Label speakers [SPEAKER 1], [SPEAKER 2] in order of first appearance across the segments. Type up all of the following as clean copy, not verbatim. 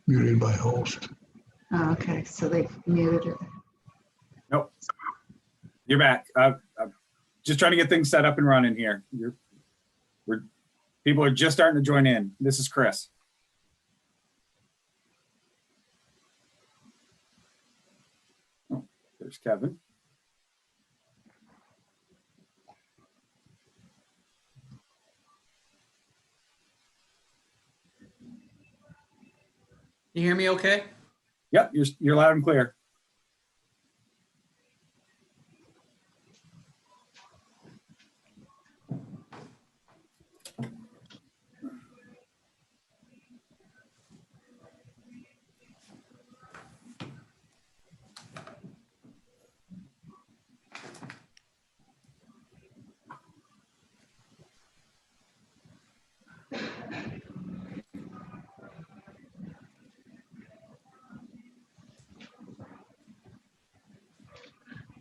[SPEAKER 1] Muted by host.
[SPEAKER 2] Oh, okay, so they muted it.
[SPEAKER 3] Nope. You're back. I'm just trying to get things set up and running here. People are just starting to join in. This is Chris. Oh, there's Kevin.
[SPEAKER 4] You hear me okay?
[SPEAKER 3] Yep, you're loud and clear.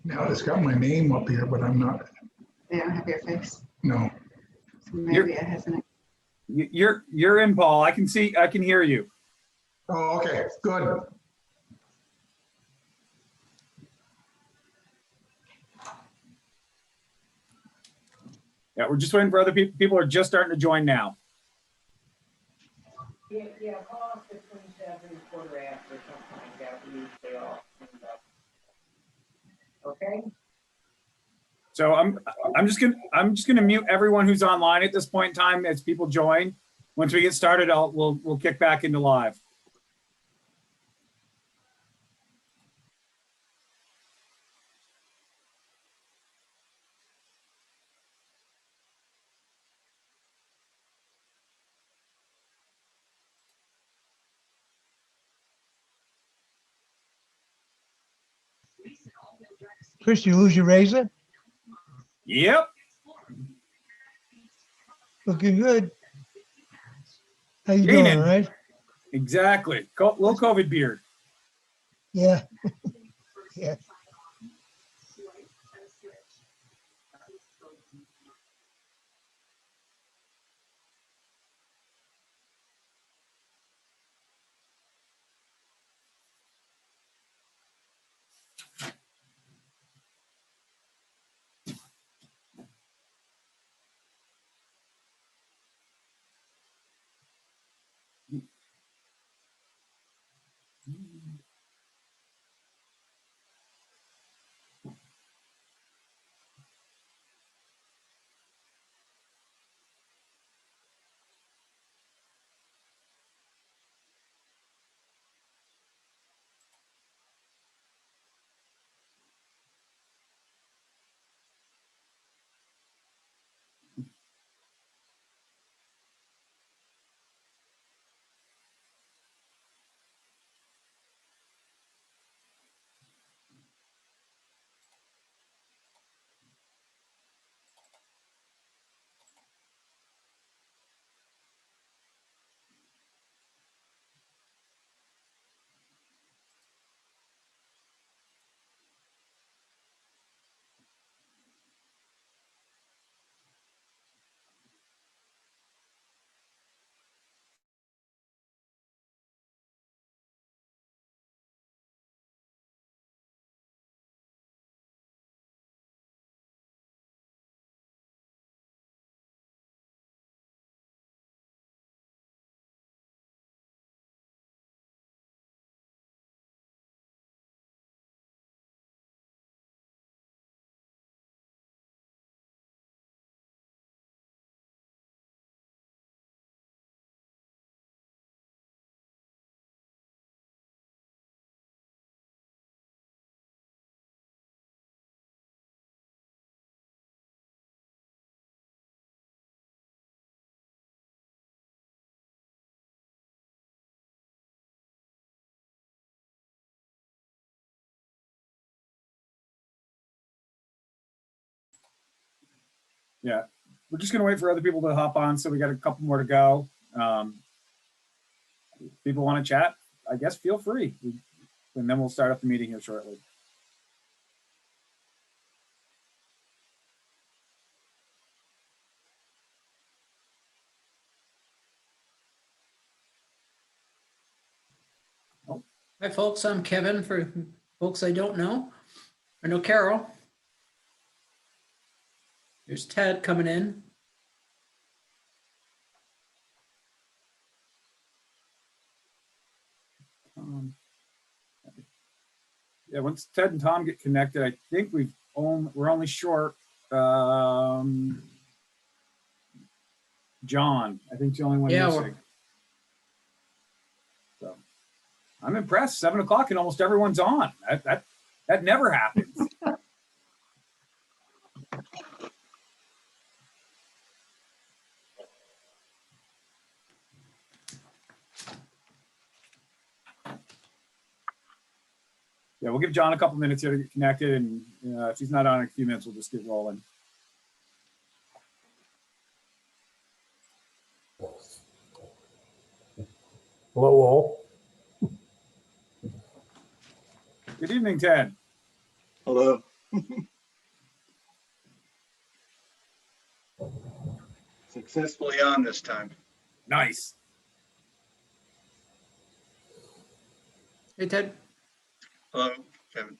[SPEAKER 1] Now it's got my name up here, but I'm not,
[SPEAKER 2] They don't have your face.
[SPEAKER 1] no.
[SPEAKER 2] So maybe it hasn't.
[SPEAKER 3] You're in, Paul. I can hear you.
[SPEAKER 1] Oh, okay, good.
[SPEAKER 3] Yeah, we're just waiting for other people. People are just starting to join now.
[SPEAKER 5] Yeah, call us at 27 quarter after something like that. We usually all end up. Okay?
[SPEAKER 3] So I'm just gonna mute everyone who's online at this point in time as people join. Once we get started, we'll kick back into live.
[SPEAKER 6] Chris, you lose your razor?
[SPEAKER 3] Yep.
[SPEAKER 6] Looking good. How you
[SPEAKER 3] Gaining.
[SPEAKER 6] doing, all right?
[SPEAKER 3] Exactly. Little COVID beard.
[SPEAKER 6] Yeah. Yeah.
[SPEAKER 3] Yeah. We're just gonna wait for other people to hop on. So we got a couple more to go. People want to chat, I guess feel free. And then we'll start up the meeting here shortly.
[SPEAKER 4] Hi, folks. I'm Kevin. For folks I don't know, I know Carol. There's Ted coming in.
[SPEAKER 3] Um, Yeah, once Ted and Tom get connected, I think we're only short John. I think he's the only one
[SPEAKER 4] Yeah,
[SPEAKER 3] missing. So I'm impressed. 7 o'clock and almost everyone's on. That never happens. Yeah, we'll give John a couple minutes here to get connected, and if he's not on in a few minutes, we'll just get rolling.
[SPEAKER 7] Hello, all.
[SPEAKER 3] Good evening, Ted.
[SPEAKER 8] Hello. Successfully on this time.
[SPEAKER 3] Nice.
[SPEAKER 4] Hey, Ted.
[SPEAKER 8] Hello, Kevin.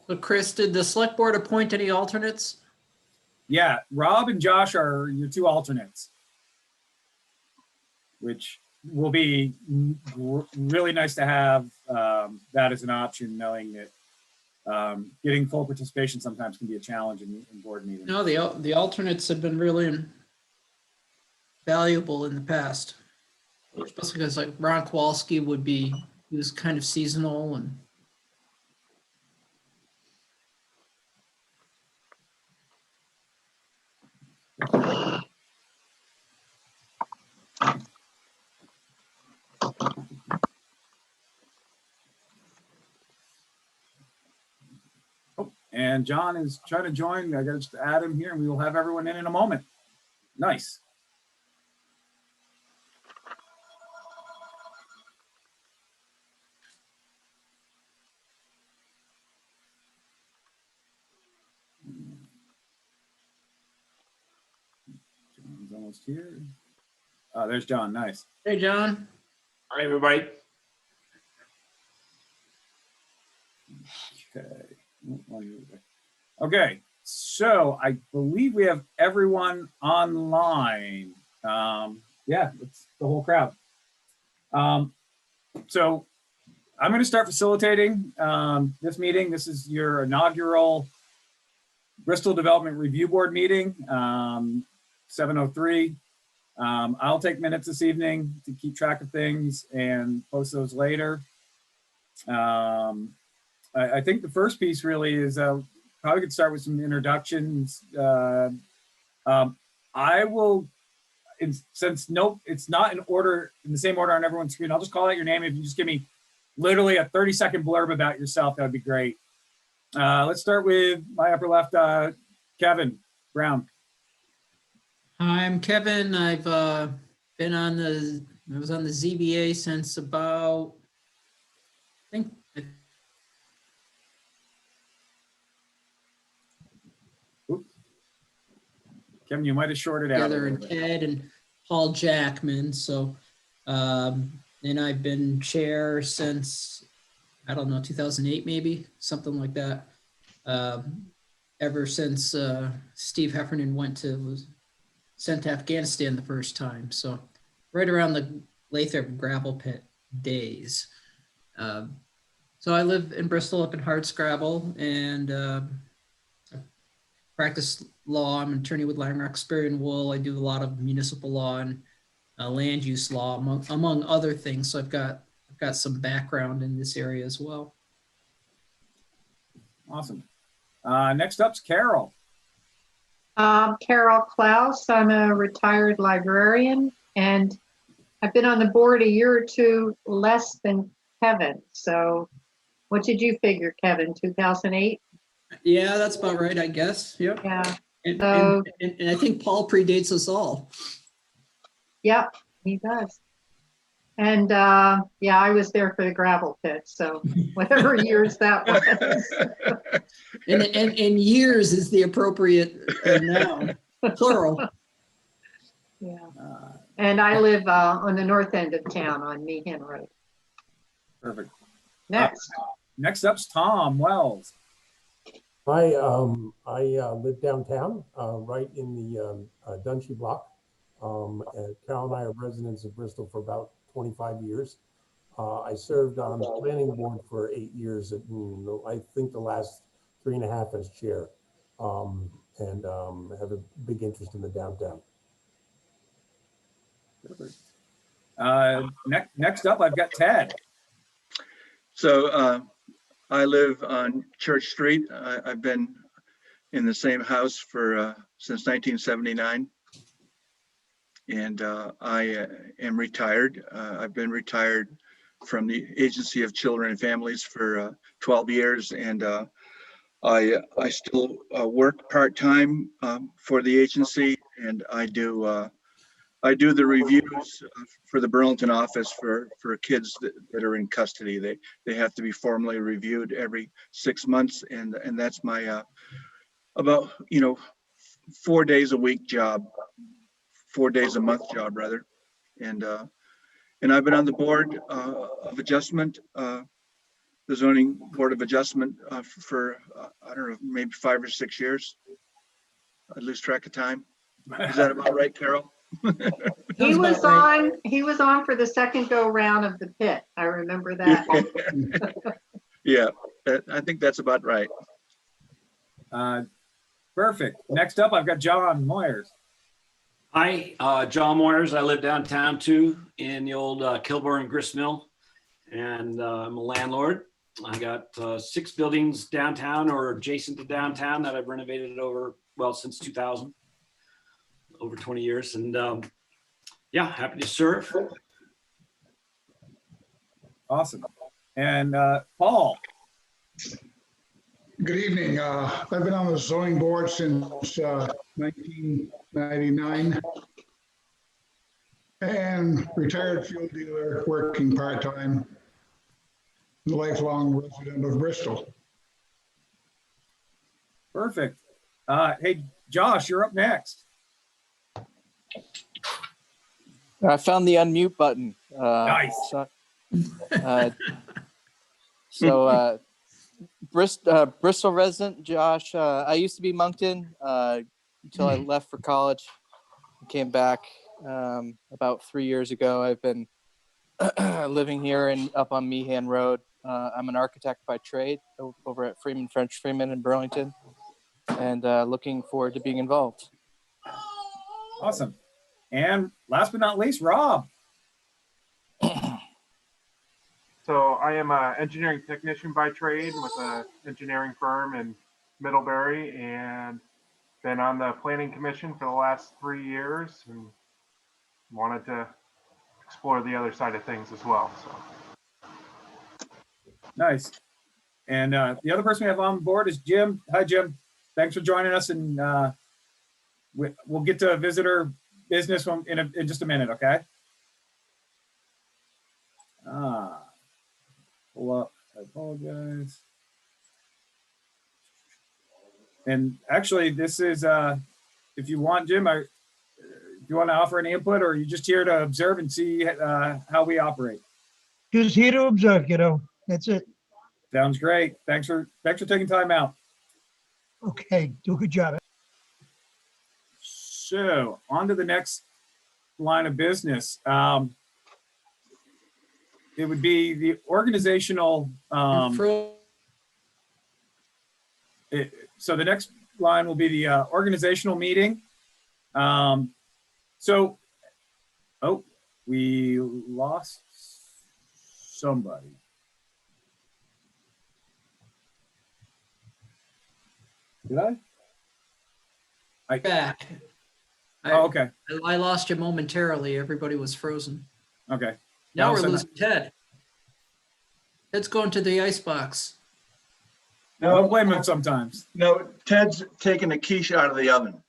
[SPEAKER 4] So, Chris, did the select board appoint any alternates?
[SPEAKER 3] Yeah, Rob and Josh are your two alternates, which will be really nice to have that as an option, knowing that getting full participation sometimes can be a challenge in board meetings.
[SPEAKER 4] No, the alternates have been really valuable in the past. Especially because like Ron Kowalski he was kind of seasonal and
[SPEAKER 3] And John is trying to join. I got to just add him here, and we will have everyone in a moment. Nice. John's almost here. Oh, there's John. Nice.
[SPEAKER 4] hey, John.
[SPEAKER 7] Hi, everybody.
[SPEAKER 3] Okay, so I believe we have everyone online. Yeah, it's the whole crowd. So I'm going to start facilitating this meeting. This is your inaugural Bristol Development Review Board meeting, 7:03. I'll take minutes this evening to keep track of things and post those later. I think the first piece really is probably could start with some introductions. I will, since it's not in order, in the same order on everyone's screen, I'll just call out your name. If you just give me literally a 30-second blurb about yourself, that would be great. Let's start with my upper left, Kevin Brown.
[SPEAKER 4] Hi, I'm Kevin. I've been I was on the ZBA since about, I think,
[SPEAKER 3] Kevin, you might have shorted out.
[SPEAKER 4] together and Ted and Paul Jackman. So, and I've been chair since, I don't know, 2008, maybe something like that. Ever since Steve Heffernan was sent to Afghanistan the first time. So right around the Lathrop gravel pit days. So I live in Bristol up in Hardscrabble and I practice law. I'm an attorney with Lang Roxbury and Wool. I do a lot of municipal law and land use law, among other things. So I've got some background in this area as well.
[SPEAKER 3] Awesome. Next up's Carol.
[SPEAKER 9] Carol Klaus. I'm a retired librarian and I've been on the board a year or two less than Kevin. So what did you figure, Kevin, 2008?
[SPEAKER 4] Yeah, that's about right, I guess. Yep.
[SPEAKER 9] Yeah.
[SPEAKER 4] And,
[SPEAKER 9] So-
[SPEAKER 4] and I think Paul predates us all.
[SPEAKER 9] Yep, he does. And yeah, I was there for the gravel pit, so whatever years that was.
[SPEAKER 4] And years is the appropriate noun, plural.
[SPEAKER 9] Yeah.
[SPEAKER 3] Uh,
[SPEAKER 9] And I live on the north end of town on Meehan Road.
[SPEAKER 3] Perfect.
[SPEAKER 9] Next.
[SPEAKER 3] Next up's Tom Wells.
[SPEAKER 7] I live downtown, right in the Dunshee block. Carol and I are residents of Bristol for about 25 years. I served on the planning board for 8 years, I think the last 3.5 as chair, and have a big interest in the downtown.
[SPEAKER 3] Perfect. Next up, I've got Ted.
[SPEAKER 8] So I live on Church Street. I've been in the same house for since 1979. And I am retired. I've been retired from the Agency of Children and Families for 12 years. And I still work part-time for the agency, and I do the reviews for the Burlington office for kids that are in custody. They have to be formally reviewed every 6 months, and that's my about 4 days a week job, 4 days a month job rather, and I've been on the board of adjustment, the zoning board of adjustment for I don't know, maybe 5 or 6 years. I lose track of time. Is that about right, Carol?
[SPEAKER 9] He
[SPEAKER 4] Sounds
[SPEAKER 9] was
[SPEAKER 4] about right.
[SPEAKER 9] he was on for the second go round of the pit. I remember that.
[SPEAKER 8] Yeah, I think that's about right.
[SPEAKER 3] Perfect. Next up, I've got John Moyers.
[SPEAKER 10] Hi, John Moyers. I live downtown too, in the old Kilburn grist mill, and I'm a landlord. I got 6 buildings downtown or adjacent to downtown that I've renovated since 2000, over 20 years, and yeah, happy to serve.
[SPEAKER 3] Awesome. And Paul.
[SPEAKER 1] Good evening. I've been on the zoning board since 1999 and retired fuel dealer working part-time, lifelong resident of Bristol.
[SPEAKER 3] Perfect. Hey, Josh, you're up next.
[SPEAKER 11] I found the unmute button.
[SPEAKER 3] Nice.
[SPEAKER 11] Bristol resident, Josh. I used to be Moncton until I left for college. Came back about 3 years ago. I've been living here and up on Meehan Road. I'm an architect by trade over at French Freeman in Burlington, and looking forward to being involved.
[SPEAKER 3] Awesome. And last but not least, Rob.
[SPEAKER 12] So I am an engineering technician by trade with an engineering firm in Middlebury, and been on the planning commission for the last 3 years, and wanted to explore the other side of things as well. So.
[SPEAKER 3] Nice. And the other person we have on board is Jim. Hi, Jim. Thanks for joining us, and we'll get to visitor business in just a minute, okay? Pull up. I apologize. And actually, this is, if you want, Jim, if you want to offer any input, or are you just here to observe and see how we operate?
[SPEAKER 6] Just here to observe, that's it.
[SPEAKER 3] Sounds great. Thanks for taking time out.
[SPEAKER 6] Okay, do a good job.
[SPEAKER 3] So on to the next line of business. It would be the organizational. So the next line will be the organizational meeting. We lost somebody. Did I?
[SPEAKER 4] Back.
[SPEAKER 3] Okay.
[SPEAKER 4] I lost you momentarily. Everybody was frozen.
[SPEAKER 3] Okay.
[SPEAKER 4] Now we're losing Ted. Ted's going to the icebox.
[SPEAKER 3] No, don't blame him sometimes.
[SPEAKER 8] No, Ted's taking a quiche out of the oven.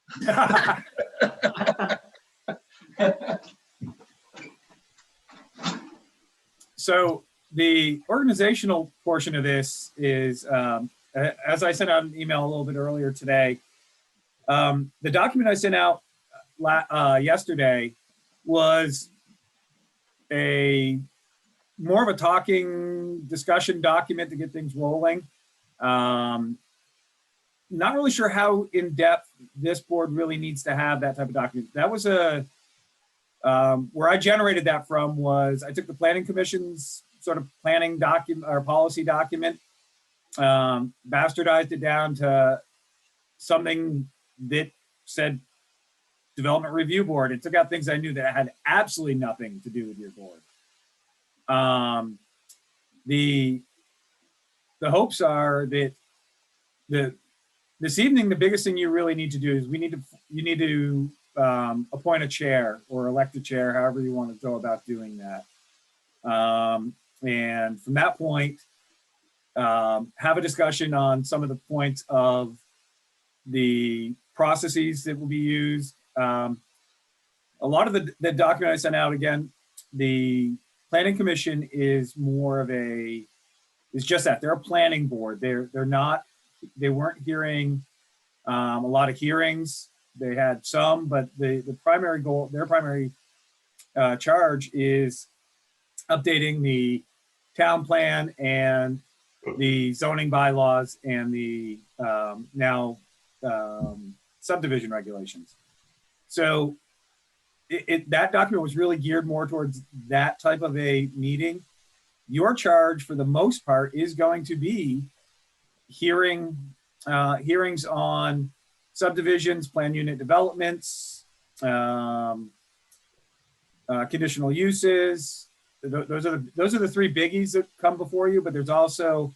[SPEAKER 3] So the organizational portion of this is, as I sent out an email a little bit earlier today, the document I sent out yesterday was more of a talking discussion document to get things rolling. Not really sure how in depth this board really needs to have that type of document. That was where I generated that from was I took the planning commission's sort of planning document or policy document, bastardized it down to something that said development review board. It took out things I knew that had absolutely nothing to do with your board. The hopes are that this evening, the biggest thing you really need to do is you need to appoint a chair or elect a chair, however you want to go about doing that. And from that point, have a discussion on some of the points of the processes that will be used. A lot of the document I sent out, again, the planning commission is more of it's just that they're a planning board. They weren't hearing a lot of hearings. They had some, but the primary goal, their primary charge is updating the town plan and the zoning bylaws and the now subdivision regulations. So that document was really geared more towards that type of a meeting. Your charge, for the most part, is going to be hearings on subdivisions, plan unit developments, conditional uses. Those are the three biggies that come before you, but there's also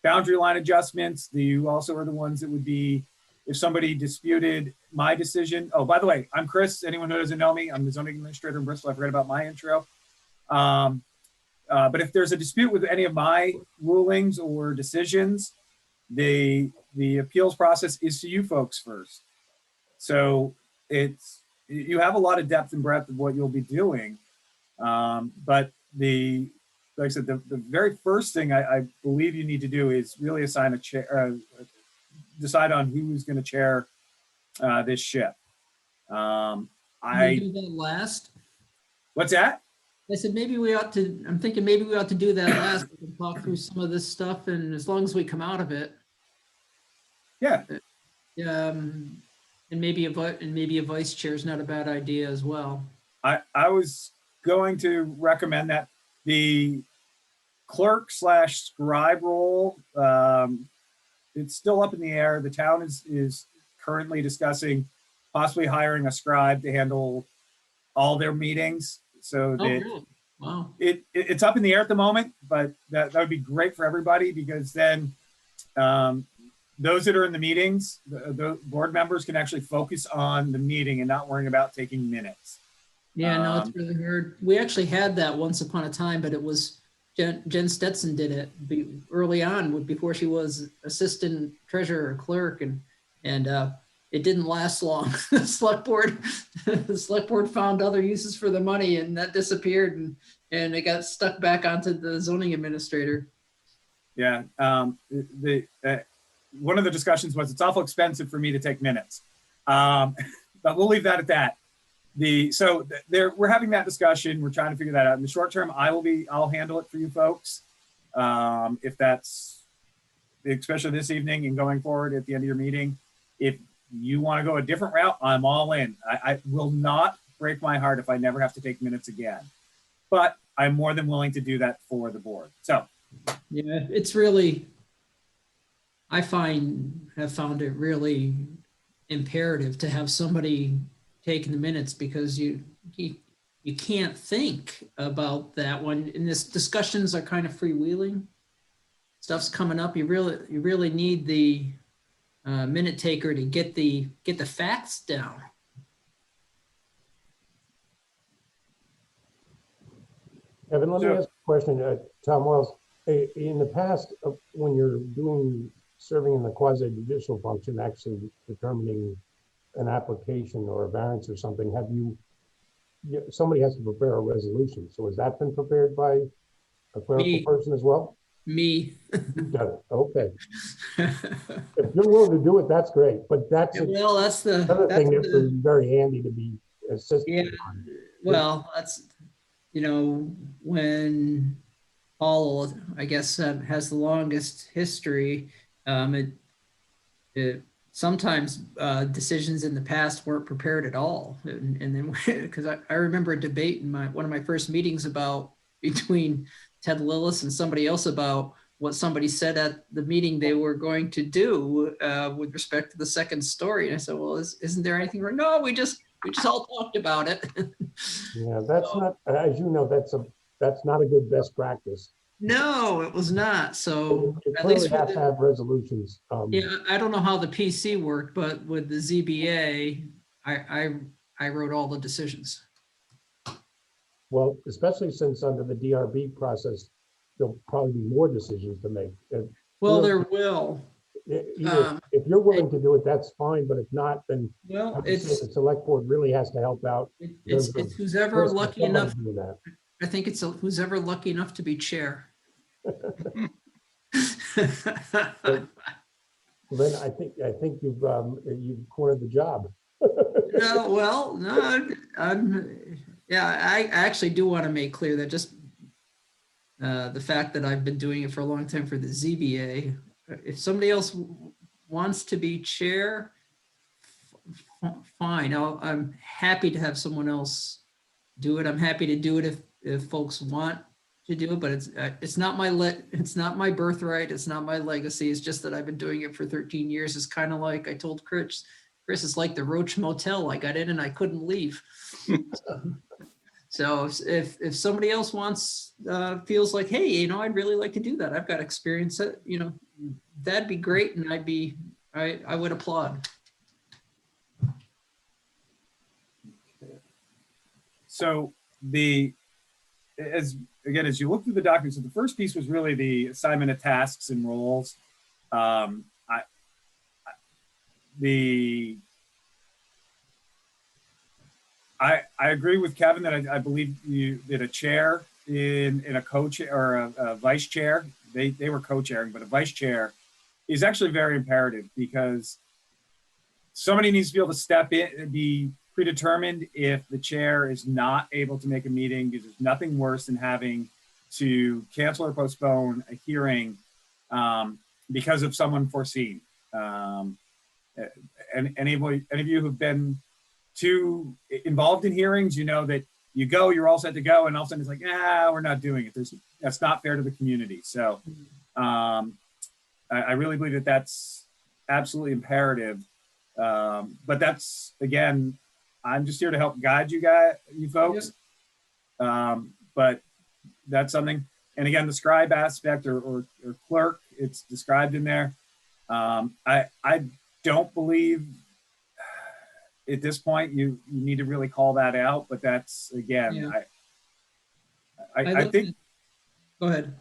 [SPEAKER 3] boundary line adjustments. You also are the ones that would be if somebody disputed my decision. Oh, by the way, I'm Chris. Anyone who doesn't know me, I'm the zoning administrator in Bristol. I forgot about my intro. But if there's a dispute with any of my rulings or decisions, the appeals process is to you folks first. So you have a lot of depth and breadth of what you'll be doing. But like I said, the very first thing I believe you need to do is really assign a chair, decide on who's going to chair this ship.
[SPEAKER 4] Can we do that last?
[SPEAKER 3] What's that?
[SPEAKER 4] I said, maybe we ought to, I'm thinking maybe we ought to do that last. We can talk through some of this stuff, and as long as we come out of it.
[SPEAKER 3] Yeah.
[SPEAKER 4] And maybe a vice chair is not a bad idea as well.
[SPEAKER 3] I was going to recommend that the clerk / scribe role, it's still up in the air. The town is currently discussing possibly hiring a scribe to handle all their meetings. So that
[SPEAKER 4] really? Wow.
[SPEAKER 3] It's up in the air at the moment, but that would be great for everybody, because then those that are in the meetings, the board members can actually focus on the meeting and not worrying about taking minutes.
[SPEAKER 4] Yeah, no, it's really hard. We actually had that once upon a time, but it was Jen Stetson did it early on before she was assistant treasurer or clerk, and it didn't last long. The select board found other uses for the money, and that disappeared, and it got stuck back onto the zoning administrator.
[SPEAKER 3] Yeah, one of the discussions was it's awful expensive for me to take minutes, but we'll leave that at that. We're having that discussion. We're trying to figure that out. In the short term, I'll handle it for you folks. If that's, especially this evening and going forward at the end of your meeting, if you want to go a different route, I'm all in. I will not break my heart if I never have to take minutes again, but I'm more than willing to do that for the board. So
[SPEAKER 4] yeah, it's really, I have found it really imperative to have somebody taking the minutes, because you can't think about that when in this discussions are kind of freewheeling. Stuff's coming up. You really need the minute taker to get the facts down.
[SPEAKER 7] Kevin, let me ask a question. Tom Wells, in the past, when you're serving in the quasi-judicial function, actually determining an application or a variance or something, somebody has to prepare a resolution. So has that been prepared by a clerical
[SPEAKER 4] Me.
[SPEAKER 7] person as well?
[SPEAKER 4] Me.
[SPEAKER 7] You've done it, okay. If you're willing to do it, that's great, but that's
[SPEAKER 4] Well,
[SPEAKER 7] another thing that would be very handy to be
[SPEAKER 4] yeah.
[SPEAKER 7] assisted on.
[SPEAKER 4] Well, that's, when Paul, I guess, has the longest history, it sometimes decisions in the past weren't prepared at all. And then, because I remember a debate in one of my first meetings between Ted Lillis and somebody else about what somebody said at the meeting they were going to do with respect to the second story. And I said, well, isn't there anything wrong? No, we just all talked about it.
[SPEAKER 7] Yeah, that's not, as you know, that's not a good best practice.
[SPEAKER 4] No, it was not. So
[SPEAKER 7] You
[SPEAKER 4] at least
[SPEAKER 7] clearly have to have resolutions.
[SPEAKER 4] yeah, I don't know how the PC worked, but with the ZBA, I wrote all the decisions.
[SPEAKER 7] Well, especially since under the DRB process, there'll probably be more decisions to make.
[SPEAKER 4] Well, there will.
[SPEAKER 7] If you're willing to do it, that's fine, but if not, then
[SPEAKER 4] Well,
[SPEAKER 7] I would say
[SPEAKER 4] it's
[SPEAKER 7] the select board really has to help out.
[SPEAKER 4] it's who's ever lucky enough.
[SPEAKER 7] Doing that.
[SPEAKER 4] I think it's who's ever lucky enough to be chair.
[SPEAKER 7] Then I think you've cornered the job.
[SPEAKER 4] No, well, no, yeah, I actually do want to make clear that just the fact that I've been doing it for a long time for the ZBA, if somebody else wants to be chair, fine. I'm happy to have someone else do it. I'm happy to do it if folks want to do it, but it's not my birthright. It's not my legacy. It's just that I've been doing it for 13 years. It's kind of like I told Chris, it's like the Roach Motel. I got in and I couldn't leave. So if somebody else feels like, hey, I'd really like to do that. I've got experience, that'd be great. And I would applaud.
[SPEAKER 3] So as you look through the documents, so the first piece was really the assignment of tasks and roles. I agree with Kevin that I believe you did a chair in a co-chair or a vice chair. They were co-chairing, but a vice chair is actually very imperative because somebody needs to be able to step in and be predetermined if the chair is not able to make a meeting, because there's nothing worse than having to cancel or postpone a hearing because of someone foreseen. And any of you who've been too involved in hearings, you know that you go, you're all set to go, and all of a sudden it's like, we're not doing it. That's not fair to the community. So I really believe that that's absolutely imperative. But that's, again, I'm just here to help guide you folks. But that's something. And again, the scribe aspect or clerk, it's described in there. I don't believe at this point you need to really call that out, but that's, again, I think.
[SPEAKER 4] Go ahead.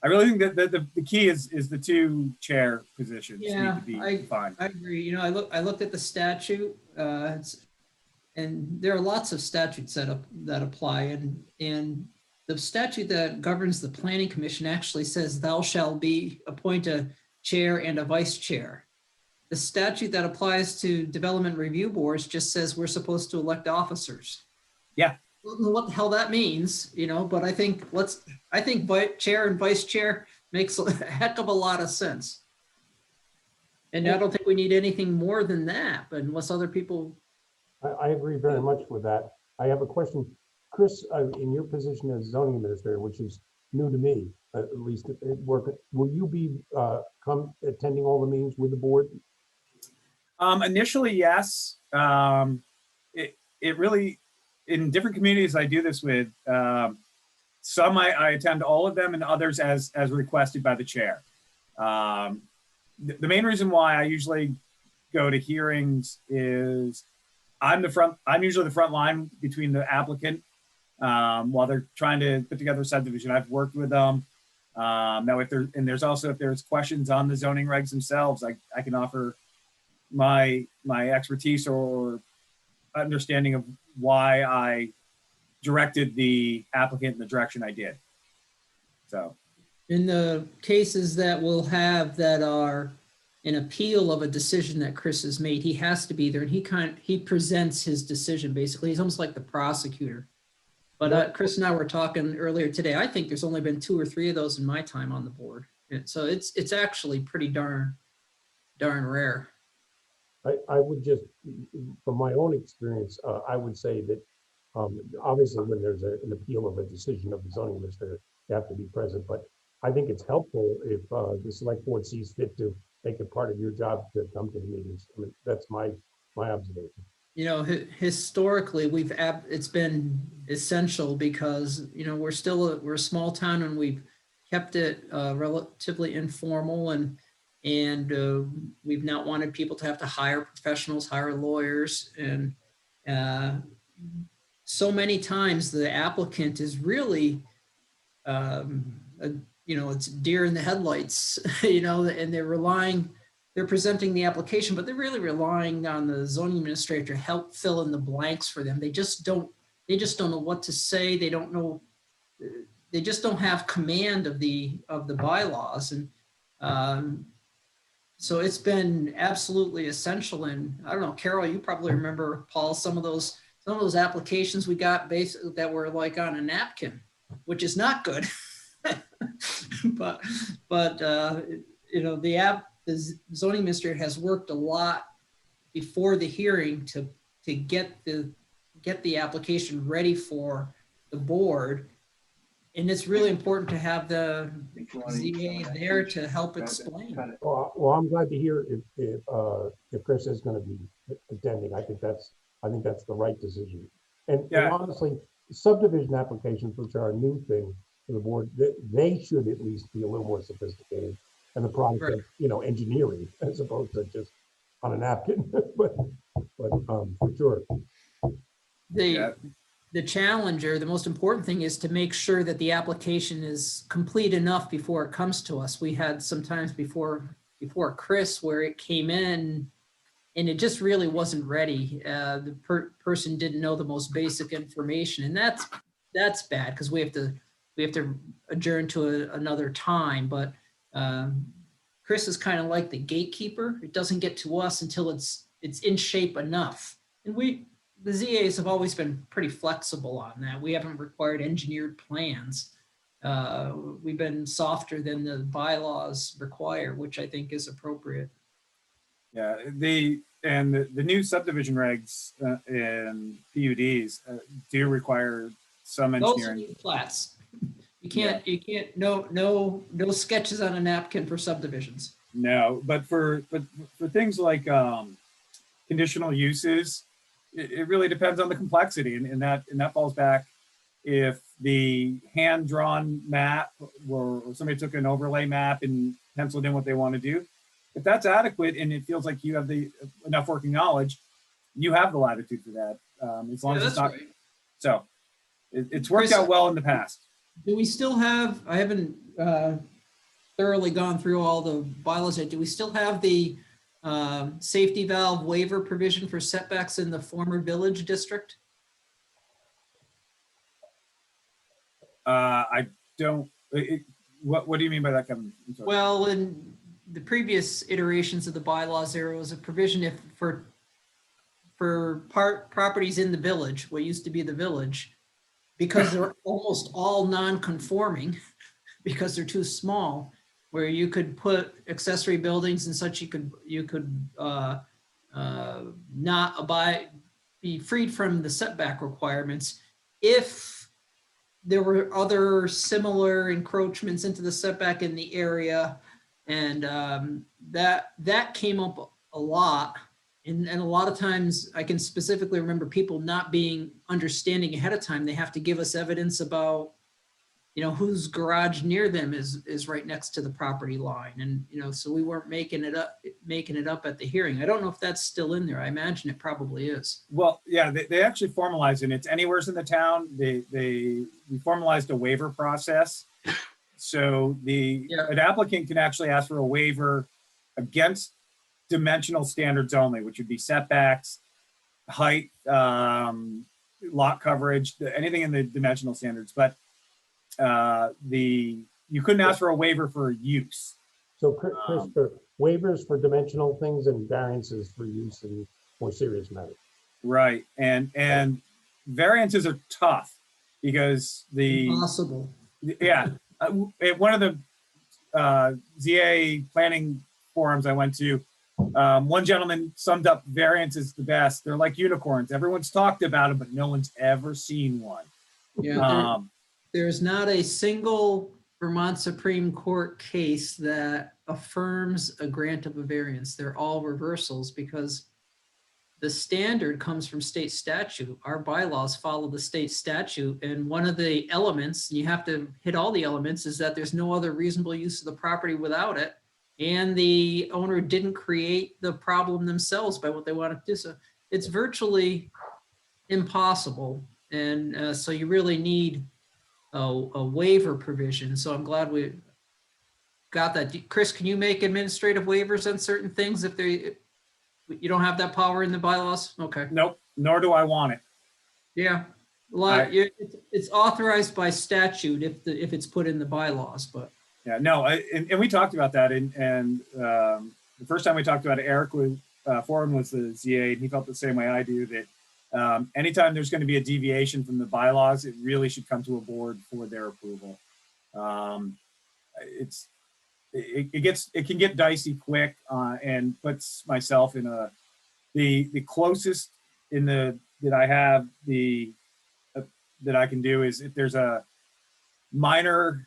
[SPEAKER 3] I really think that the key is the two chair positions need to be defined.
[SPEAKER 4] I agree. I looked at the statute, and there are lots of statutes that apply, and the statute that governs the planning commission actually says thou shalt appoint a chair and a vice chair. The statute that applies to development review boards just says we're supposed to elect officers.
[SPEAKER 3] Yeah.
[SPEAKER 4] What the hell that means, but I think chair and vice chair makes a heck of a lot of sense. And I don't think we need anything more than that, but unless other people.
[SPEAKER 7] I agree very much with that. I have a question. Chris, in your position as zoning administrator, which is new to me, at least at work, will you be attending all the meetings with the board?
[SPEAKER 3] Initially, yes. It really, in different communities I do this with, some I attend all of them and others as requested by the chair. The main reason why I usually go to hearings is I'm usually the front line between the applicant while they're trying to put together a subdivision. I've worked with them. Now if there's questions on the zoning regs themselves, I can offer my expertise or understanding of why I directed the applicant in the direction I did. So,
[SPEAKER 4] In the cases that we'll have that are an appeal of a decision that Chris has made, he has to be there, and he presents his decision, basically. He's almost like the prosecutor. But Chris and I were talking earlier today. I think there's only been 2 or 3 of those in my time on the board. And so it's actually pretty darn rare.
[SPEAKER 7] I would just, from my own experience, I would say that obviously when there's an appeal of a decision of the zoning administrator, you have to be present. But I think it's helpful if the select board sees fit to make it part of your job to come to the meetings. I mean, that's my observation.
[SPEAKER 4] You know, historically, it's been essential because, you know, we're a small town, and we've kept it relatively informal, and we've not wanted people to have to hire professionals, hire lawyers, and so many times the applicant is really, you know, it's deer in the headlights, you know, and they're presenting the application, but they're really relying on the zoning administrator to help fill in the blanks for them. They just don't know what to say. They just don't have command of the bylaws. And so it's been absolutely essential. And I don't know, Carol, you probably remember, Paul, some of those applications we got that were like on a napkin, which is not good. but you know, the zoning administrator has worked a lot before the hearing to get the application ready for the board. And it's really important to have the ZA there to help explain.
[SPEAKER 7] Well, I'm glad to hear if Chris is going to be attending. I think that's the right decision. And honestly, subdivision applications, which are a new thing for the board, they should at least be a little more sophisticated and the product of, you know, engineering as opposed to just on a napkin. but for sure.
[SPEAKER 4] The challenge, or the most important thing, is to make sure that the application is complete enough before it comes to us. We had sometimes before Chris where it came in and it just really wasn't ready. The person didn't know the most basic information, and that's bad because we have to adjourn to another time. But Chris is kind of like the gatekeeper. It doesn't get to us until it's in shape enough, and the ZAs have always been pretty flexible on that. We haven't required engineered plans. We've been softer than the bylaws require, which I think is appropriate.
[SPEAKER 3] yeah, the new subdivision regs and PUDs do require some engineering.
[SPEAKER 4] Those are plats. You can't, no sketches on a napkin for subdivisions.
[SPEAKER 3] No, but for things like conditional uses, it really depends on the complexity, and that falls back if the hand-drawn map or somebody took an overlay map and penciled in what they want to do. If that's adequate and it feels like you have enough working knowledge, you have the latitude for that. As long as it's not. Right. So it's worked out well in the past.
[SPEAKER 4] Do we still have? I haven't thoroughly gone through all the bylaws yet. Do we still have the safety valve waiver provision for setbacks in the former village district?
[SPEAKER 3] I don't. What do you mean by that, Kevin?
[SPEAKER 4] Well, in the previous iterations of the bylaws, there was a provision for properties in the village, what used to be the village, because they're almost all non-conforming, because they're too small, where you could put accessory buildings and such, you could not be freed from the setback requirements if there were other similar encroachments into the setback in the area. And that came up a lot. And a lot of times I can specifically remember people not being understanding ahead of time. They have to give us evidence about, you know, whose garage near them is right next to the property line. And, you know, so we weren't making it up at the hearing. I don't know if that's still in there. I imagine it probably is.
[SPEAKER 3] Well, yeah, they actually formalized it. It's anywhere in the town. We formalized a waiver process. So an applicant can actually ask for a waiver against dimensional standards only, which would be setbacks, height, lot coverage, anything in the dimensional standards. But you couldn't ask for a waiver for use.
[SPEAKER 7] So Chris, for waivers for dimensional things and variances for use in more serious matters.
[SPEAKER 3] Right, and variances are tough because
[SPEAKER 4] Impossible.
[SPEAKER 3] at one of the ZA planning forums I went to, one gentleman summed up variances the best. They're like unicorns. Everyone's talked about them, but no one's ever seen one.
[SPEAKER 4] Yeah, there's not a single Vermont Supreme Court case that affirms a grant of a variance. They're all reversals because the standard comes from state statute. Our bylaws follow the state statute. And one of the elements, you have to hit all the elements, is that there's no other reasonable use of the property without it. And the owner didn't create the problem themselves by what they wanted to do. So it's virtually impossible. And so you really need a waiver provision. So I'm glad we got that. Chris, can you make administrative waivers on certain things if you don't have that power in the bylaws? Okay.
[SPEAKER 3] Nope, nor do I want it.
[SPEAKER 4] Yeah, it's authorized by statute if it's put in the bylaws, but.
[SPEAKER 3] Yeah, no, and we talked about that, and the first time we talked about it, Eric was Foreman was the ZA, and he felt the same way I do, that anytime there's going to be a deviation from the bylaws, it really should come to a board for their approval. It can get dicey quick, and puts myself in the closest that I have that I can do is if there's a minor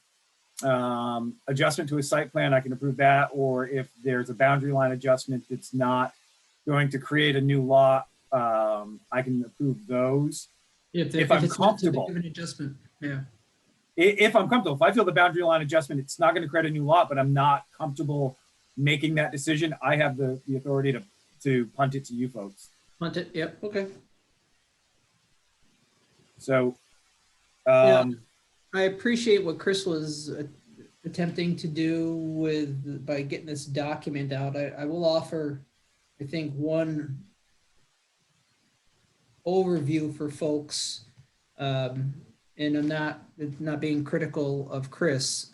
[SPEAKER 3] adjustment to a site plan, I can approve that, or if there's a boundary line adjustment that's not going to create a new lot, I can approve those if I'm comfortable.
[SPEAKER 4] An adjustment, yeah.
[SPEAKER 3] If I'm comfortable, if I feel the boundary line adjustment, it's not going to create a new lot, but I'm not comfortable making that decision, I have the authority to punt it to you folks.
[SPEAKER 4] Punt it, yep, okay.
[SPEAKER 3] So,
[SPEAKER 4] yeah, I appreciate what Chris was attempting to do by getting this document out. I will offer, I think, one overview for folks, and I'm not being critical of Chris.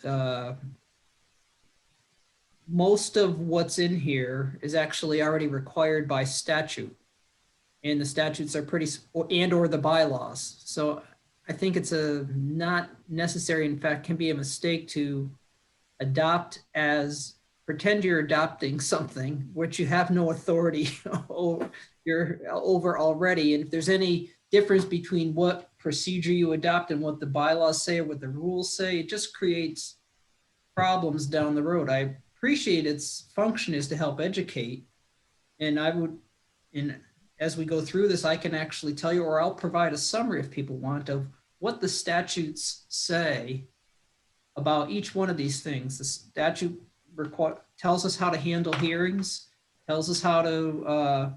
[SPEAKER 4] Most of what's in here is actually already required by statute, and the statutes are or the bylaws. So I think it's not necessary, in fact, can be a mistake to pretend you're adopting something which you have no authority over already. And if there's any difference between what procedure you adopt and what the bylaws say or what the rules say, it just creates problems down the road. I appreciate its function is to help educate. And as we go through this, I can actually tell you, or I'll provide a summary if people want, of what the statutes say about each one of these things. The statute tells us how to handle hearings, tells us how to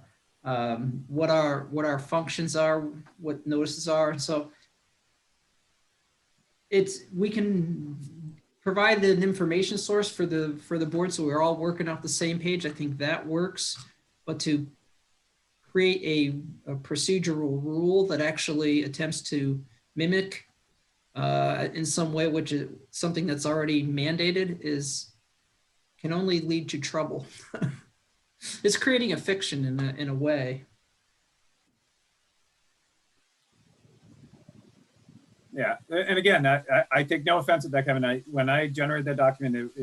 [SPEAKER 4] what our functions are, what notices are. And so we can provide an information source for the board, so we're all working off the same page. I think that works. But to create a procedural rule that actually attempts to mimic in some way, which is something that's already mandated, can only lead to trouble. It's creating a fiction in a way.
[SPEAKER 3] Yeah, and again, I take no offense at that, Kevin. When I generated that document,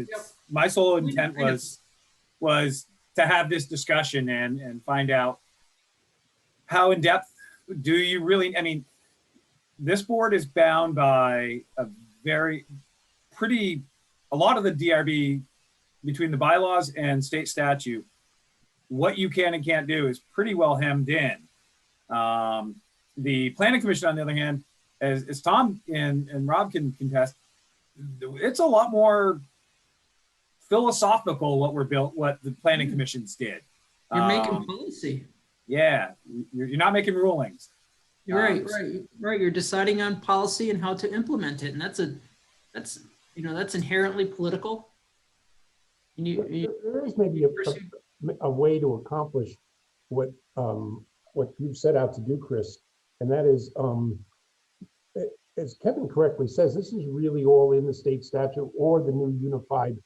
[SPEAKER 3] my sole intent was to have this discussion and find out how in depth do you really, I mean, this board is bound by a lot of the DRB between the bylaws and state statute. What you can and can't do is pretty well hemmed in. The Planning Commission, on the other hand, as Tom and Rob can contest, it's a lot more philosophical what the Planning Commissions did.
[SPEAKER 4] You're making policy.
[SPEAKER 3] Yeah, you're not making rulings.
[SPEAKER 4] You're right. You're deciding on policy and how to implement it, and that's inherently political. And
[SPEAKER 7] there is maybe a way to accomplish what you've set out to do, Chris, and that is as Kevin correctly says, this is really all in the state statute or the new unified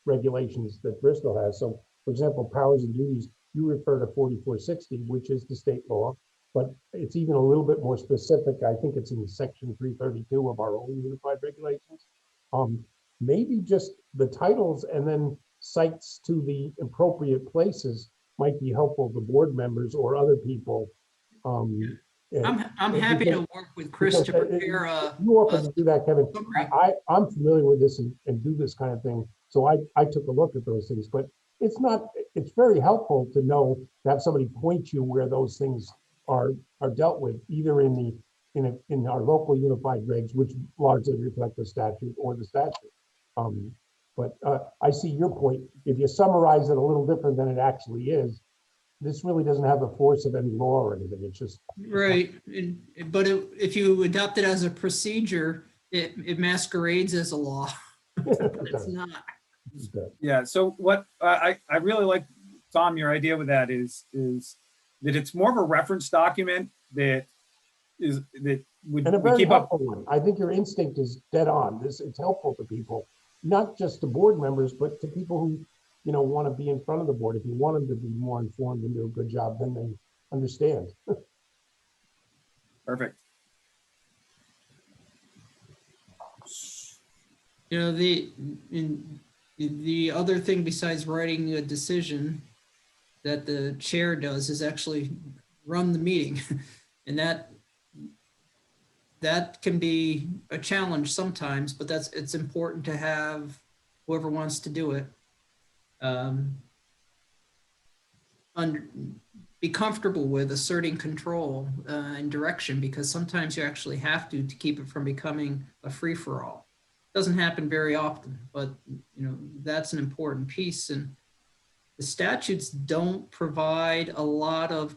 [SPEAKER 7] regulations that Bristol has. So, for example, powers and duties, you refer to 4460, which is the state law, but it's even a little bit more specific. I think it's in section 332 of our own unified regulations. Maybe just the titles and then cites to the appropriate places might be helpful to board members or other people.
[SPEAKER 4] I'm happy to work with Chris to prepare
[SPEAKER 7] you often do that, Kevin.
[SPEAKER 4] summary.
[SPEAKER 7] I'm familiar with this and do this kind of thing. So I took a look at those things, but it's very helpful to know, to have somebody point you where those things are dealt with, either in our local unified regs, which largely reflect the statute or the statute. But I see your point. If you summarize it a little different than it actually is, this really doesn't have the force of any law or anything. It's just
[SPEAKER 4] Right, but if you adopt it as a procedure, it masquerades as a law. But it's not.
[SPEAKER 3] Yeah. So what I really like, Tom, your idea with that is that it's more of a reference document that would
[SPEAKER 7] and a very
[SPEAKER 3] keep up.
[SPEAKER 7] helpful one. I think your instinct is dead on. It's helpful to people, not just to board members, but to people who want to be in front of the board. If you want them to be more informed and do a good job, then they understand.
[SPEAKER 3] Perfect.
[SPEAKER 4] The other thing besides writing a decision that the chair does is actually run the meeting. And that can be a challenge sometimes, but it's important to have whoever wants to do it be comfortable with asserting control and direction, because sometimes you actually have to keep it from becoming a free-for-all. Doesn't happen very often, but that's an important piece. And the statutes don't provide a lot of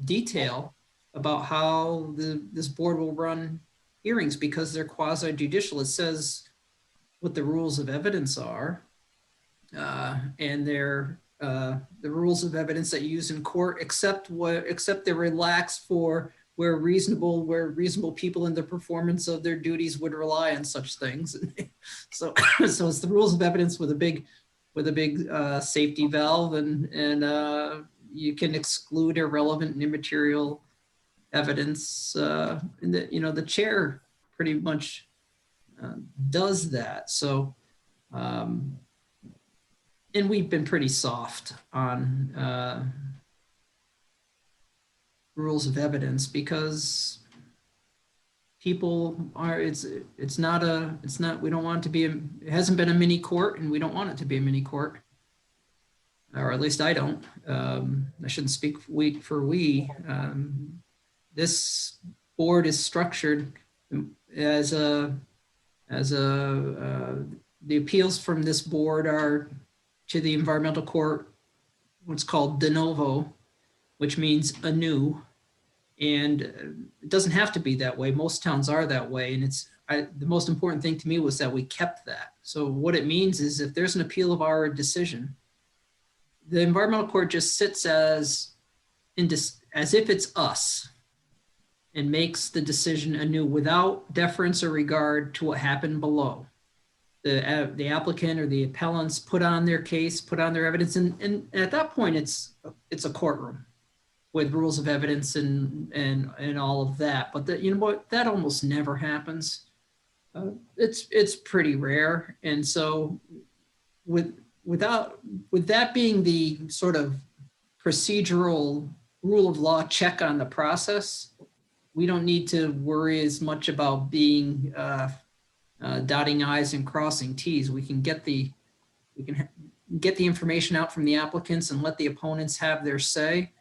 [SPEAKER 4] detail about how this board will run hearings, because they're quasi-judicial. It says what the rules of evidence are, and they're the rules of evidence that you use in court, except they're relaxed for where reasonable people in the performance of their duties would rely on such things. So it's the rules of evidence with a big safety valve, and you can exclude irrelevant and immaterial evidence. And the chair pretty much does that. So, and we've been pretty soft on rules of evidence, because people are, we don't want it to be, it hasn't been a mini court, and we don't want it to be a mini court, or at least I don't. I shouldn't speak for we. This board is structured as the appeals from this board are to the environmental court, what's called de novo, which means anew. And it doesn't have to be that way. Most towns are that way. And the most important thing to me was that we kept that. So what it means is, if there's an appeal of our decision, the environmental court just sits as if it's us, and makes the decision anew without deference or regard to what happened below. The applicant or the appellants put on their case, put on their evidence, and at that point it's a courtroom with rules of evidence and all of that. But that almost never happens. It's pretty rare, and so with that being the sort of procedural rule of law check on the process, we don't need to worry as much about being dotting I's and crossing T's. We can get the information out from the applicants and let the opponents have their say,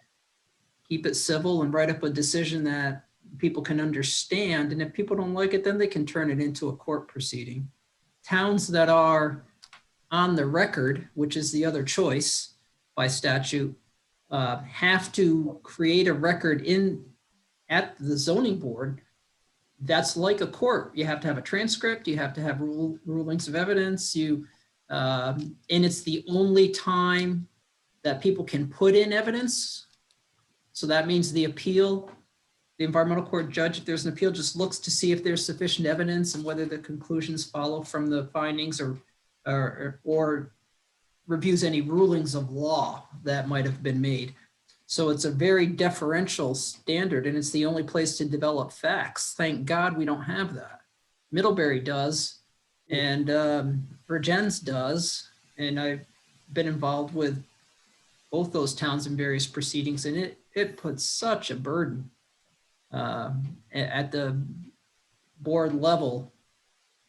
[SPEAKER 4] keep it civil, and write up a decision that people can understand. And if people don't like it, then they can turn it into a court proceeding. Towns that are on the record, which is the other choice by statute, have to create a record at the zoning board. That's like a court. You have to have a transcript. You have to have rulings of evidence. And it's the only time that people can put in evidence. So that means the appeal the environmental court judge, if there's an appeal, just looks to see if there's sufficient evidence and whether the conclusions follow from the findings or reviews any rulings of law that might have been made. So it's a very deferential standard, and it's the only place to develop facts. Thank God we don't have that. Middlebury does, and Virgins does, and I've been involved with both those towns in various proceedings, and it puts such a burden at the board level,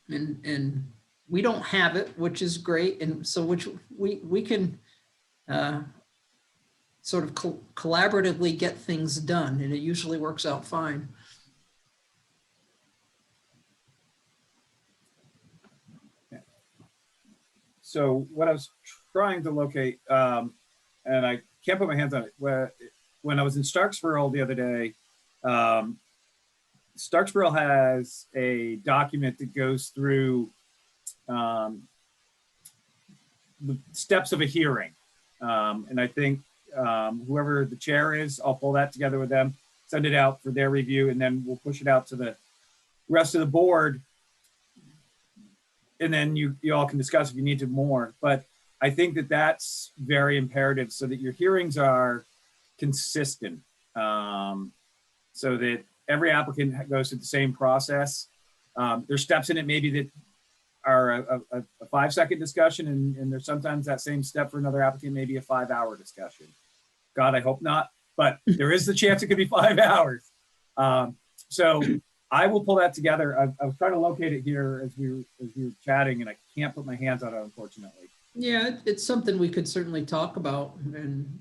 [SPEAKER 4] and we don't have it, which is great, and so which we can sort of collaboratively get things done, and it usually works out fine.
[SPEAKER 3] So what I was trying to locate, and I can't put my hands on it, when I was in Starksville the other day, Starksville has a document that goes through the steps of a hearing. And I think whoever the chair is, I'll pull that together with them, send it out for their review, and then we'll push it out to the rest of the board. And then you all can discuss if you need to more. But I think that that's very imperative so that your hearings are consistent, so that every applicant goes through the same process. There's steps in it maybe that are a 5-second discussion, and there's sometimes that same step for another applicant, maybe a 5-hour discussion. God, I hope not, but there is the chance it could be 5 hours. So I will pull that together. I was trying to locate it here as we were chatting, and I can't put my hands on it, unfortunately.
[SPEAKER 4] Yeah, it's something we could certainly talk about. And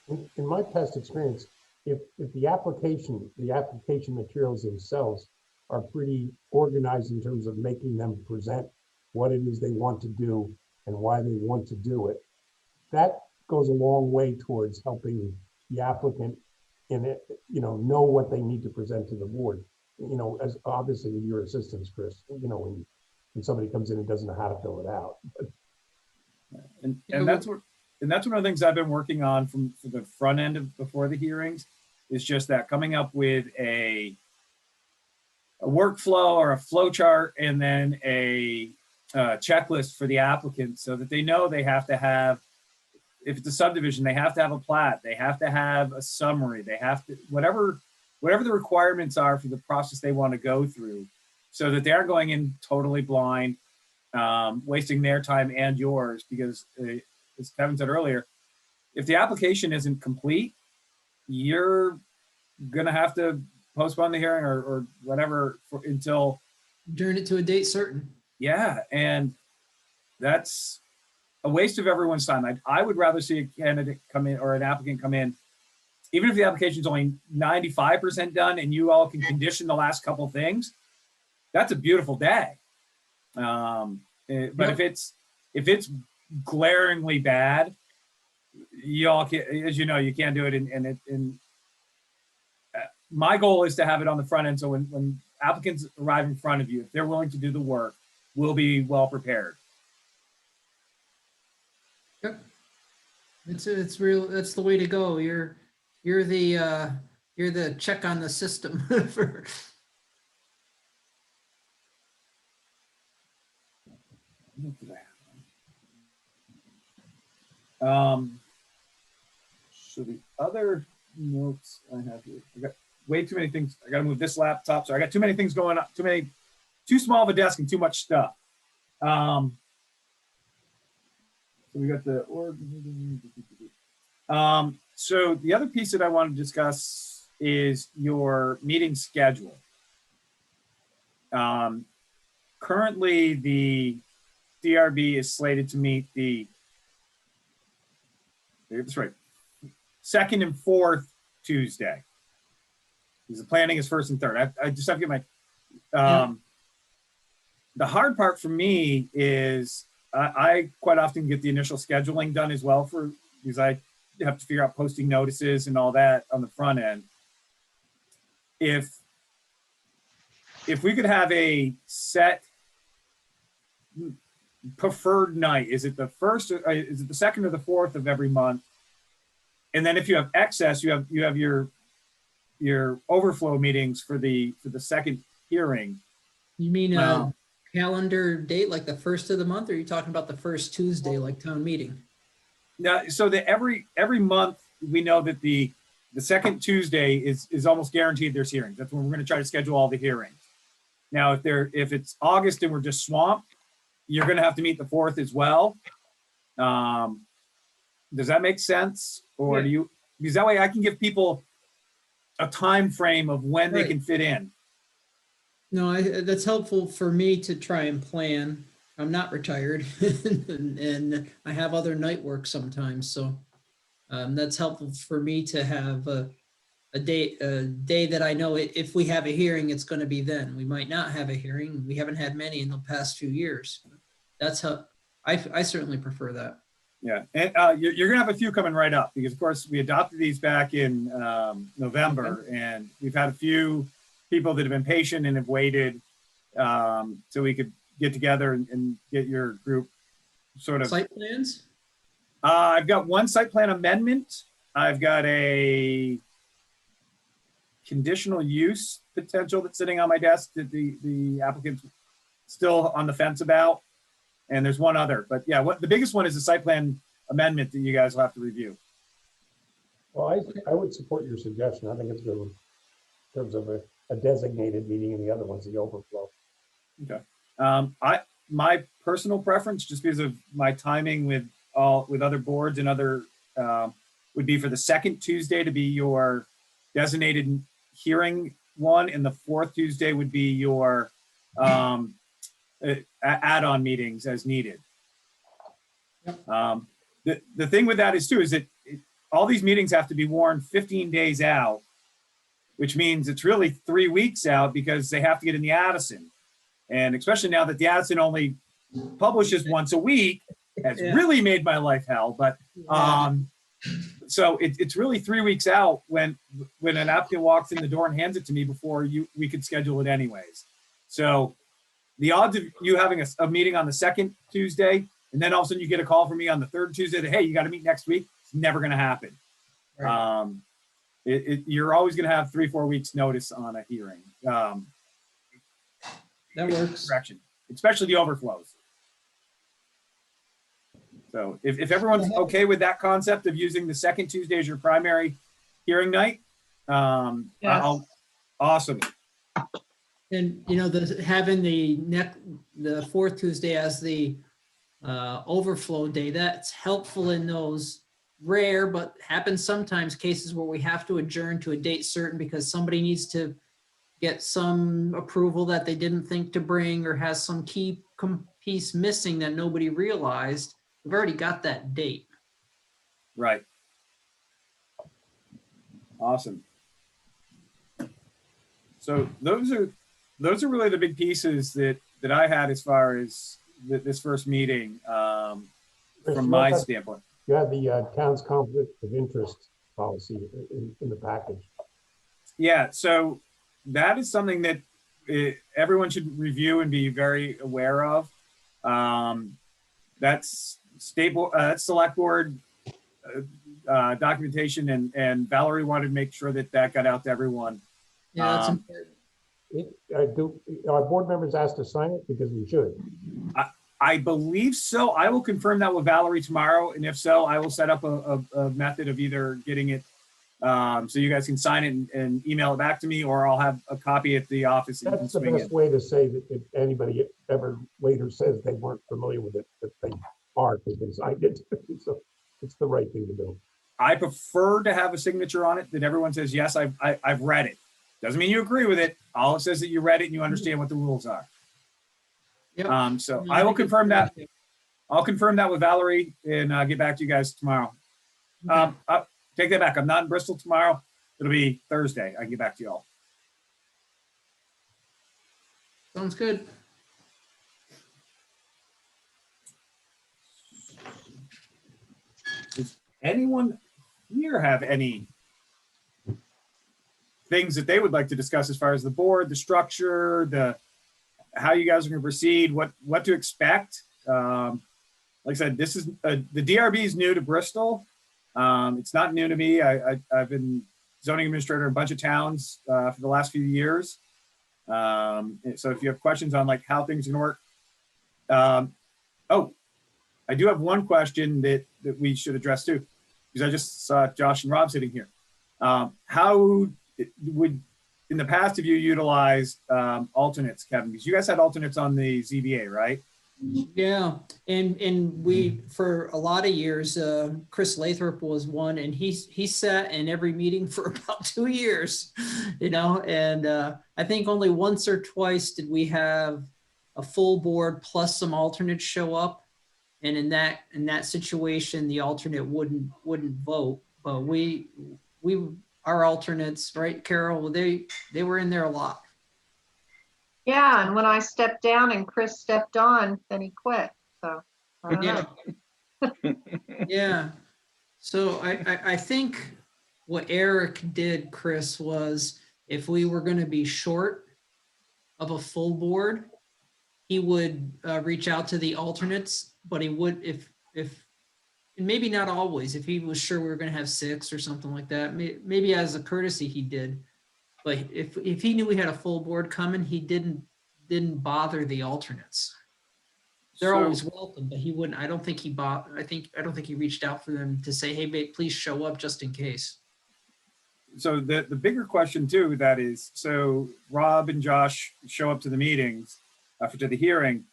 [SPEAKER 7] in my past experience, if the application materials themselves are pretty organized in terms of making them present what it is they want to do and why they want to do it, that goes a long way towards helping the applicant know what they need to present to the board. As obviously with your assistance, Chris, when somebody comes in and doesn't know how to fill it out.
[SPEAKER 3] And that's one of the things I've been working on from the front end of before the hearings, is just that coming up with a workflow or a flow chart, and then a checklist for the applicant, so that they know they have to have, if it's a subdivision, they have to have a plat, they have to have a summary, they have to, whatever the requirements are for the process they want to go through, so that they aren't going in totally blind, wasting their time and yours, because as Kevin said earlier, if the application isn't complete, you're gonna have to postpone the hearing or whatever until
[SPEAKER 4] adjourn it to a date certain.
[SPEAKER 3] Yeah, and that's a waste of everyone's time. I would rather see a candidate come in or an applicant come in, even if the application is only 95% done and you all can condition the last couple things. That's a beautiful day. But if it's glaringly bad, you all can, as you know, you can't do it. My goal is to have it on the front end, so when applicants arrive in front of you, if they're willing to do the work, we'll be well prepared.
[SPEAKER 4] Yep. It's real. That's the way to go. You're the check on the system for.
[SPEAKER 3] So the other notes I have here, I got way too many things. I got to move this laptop, so I got too many things going on. Too small of a desk and too much stuff. So we got the org. So the other piece that I want to discuss is your meeting schedule. Currently, the DRB is slated to meet that's right, second and fourth Tuesday. Because the planning is first and third. I just have to get my. The hard part for me is I quite often get the initial scheduling done as well because I have to figure out posting notices and all that on the front end. If we could have a set preferred night, is it the first, is it the second or the fourth of every month? And then if you have excess, you have your overflow meetings for the second hearing.
[SPEAKER 4] You mean a
[SPEAKER 3] Wow.
[SPEAKER 4] calendar date, like the first of the month, or are you talking about the first Tuesday, like town meeting?
[SPEAKER 3] Now, so that every month we know that the second Tuesday is almost guaranteed there's hearings. That's when we're going to try to schedule all the hearings. Now, if it's August and we're just swamped, you're going to have to meet the 4th as well. Does that make sense? Or do you, because that way I can give people a time frame of when they
[SPEAKER 4] Right.
[SPEAKER 3] can fit in.
[SPEAKER 4] No, that's helpful for me to try and plan. I'm not retired and I have other night work sometimes. So that's helpful for me to have a day that I know if we have a hearing, it's going to be then. We might not have a hearing. We haven't had many in the past few years. That's how I certainly prefer that.
[SPEAKER 3] Yeah, and you're going to have a few coming right up because, of course, we adopted these back in November, and we've had a few people that have been patient and have waited so we could get together and get your group sort of.
[SPEAKER 4] Site plans?
[SPEAKER 3] I've got one site plan amendment. I've got a conditional use potential that's sitting on my desk that the applicant's still on the fence about. And there's one other, but yeah, the biggest one is the site plan amendment that you guys will have to review.
[SPEAKER 7] Well, I would support your suggestion. I think it's a good one in terms of a designated meeting, and the other one's the overflow.
[SPEAKER 3] Okay. My personal preference, just because of my timing with other boards and other, would be for the second Tuesday to be your designated hearing one, and the 4th Tuesday would be your add-on meetings as needed. The thing with that is that all these meetings have to be warned 15 days out, which means it's really 3 weeks out because they have to get in the Addison. And especially now that the Addison only publishes once a week, has really made my life hell. But so it's really 3 weeks out when an applicant walks in the door and hands it to me before we could schedule it anyways. So the odds of you having a meeting on the second Tuesday, and then all of a sudden you get a call from me on the third Tuesday that, hey, you got to meet next week, it's never going to happen. Right. You're always going to have 3-4 weeks notice on a hearing.
[SPEAKER 4] That works.
[SPEAKER 3] Correction, especially the overflows. So if everyone's okay with that concept of using the second Tuesday as your primary hearing night, awesome.
[SPEAKER 4] And having the 4th Tuesday as the overflow day, that's helpful in those rare but happens sometimes cases where we have to adjourn to a date certain because somebody needs to get some approval that they didn't think to bring or has some key piece missing that nobody realized. We've already got that date.
[SPEAKER 3] Right. Awesome. So those are really the big pieces that I had as far as this first meeting from my standpoint.
[SPEAKER 7] You have the town's conflict of interest policy in the package.
[SPEAKER 3] Yeah, so that is something that everyone should review and be very aware of. That's that's select board documentation, and Valerie wanted to make sure that got out to everyone.
[SPEAKER 4] Yeah, that's important.
[SPEAKER 7] Our board members asked to sign it because we should.
[SPEAKER 3] I believe so. I will confirm that with Valerie tomorrow, and if so, I will set up a method of either getting it so you guys can sign it and email it back to me, or I'll have a copy at the office.
[SPEAKER 7] That's the best way to say that if anybody ever later says they weren't familiar with it, that they are because they signed it. So it's the right thing to do.
[SPEAKER 3] I prefer to have a signature on it that everyone says, yes, I've read it. Doesn't mean you agree with it. All it says that you read it and you understand what the rules are.
[SPEAKER 4] Yep.
[SPEAKER 3] So I will confirm that. I'll confirm that with Valerie and get back to you guys tomorrow.
[SPEAKER 4] Okay.
[SPEAKER 3] Take that back. I'm not in Bristol tomorrow. It'll be Thursday. I can get back to you all.
[SPEAKER 4] Sounds good.
[SPEAKER 3] Does anyone here have any things that they would like to discuss as far as the board, the structure, how you guys are going to proceed, what to expect? Like I said, this is the DRB is new to Bristol. It's not new to me. I've been zoning administrator in a bunch of towns for the last few years. So if you have questions on like how things can work. Oh, I do have one question that we should address too, because I just saw Josh and Rob sitting here. How would, in the past, have you utilized alternates, Kevin? Because you guys had alternates on the ZBA, right?
[SPEAKER 4] Yeah, and we, for a lot of years, Chris Lathrop was one, and he sat in every meeting for about 2 years, you know, and I think only once or twice did we have a full board plus some alternates show up. And in that situation, the alternate wouldn't vote, but our alternates, right, Carol, they were in there a lot.
[SPEAKER 9] Yeah, and when I stepped down and Chris stepped on, then he quit. So I don't know.
[SPEAKER 4] Yeah. So I think what Eric did, Chris, was if we were going to be short of a full board, he would reach out to the alternates, but he would, if and maybe not always, if he was sure we were going to have 6 or something like that, maybe as a courtesy he did. But if he knew we had a full board coming, he didn't bother the alternates. They're always welcome, but he wouldn't. I don't think he reached out for them to say, "Hey, babe, please show up just in case."
[SPEAKER 3] So the bigger question too, that is, so Rob and Josh show up to the meetings, to the hearing.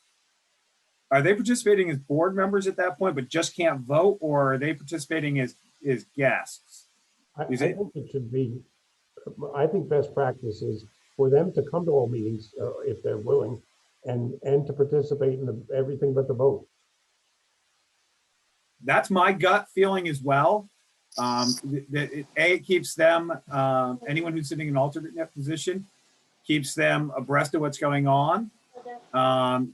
[SPEAKER 3] Are they participating as board members at that point, but just can't vote, or are they participating as guests?
[SPEAKER 7] I think it should be, I think best practice is for them to come to all meetings if they're willing, and to participate in everything but the vote.
[SPEAKER 3] That's my gut feeling as well. It keeps them, anyone who's sitting in an alternate position, keeps them abreast of what's going on,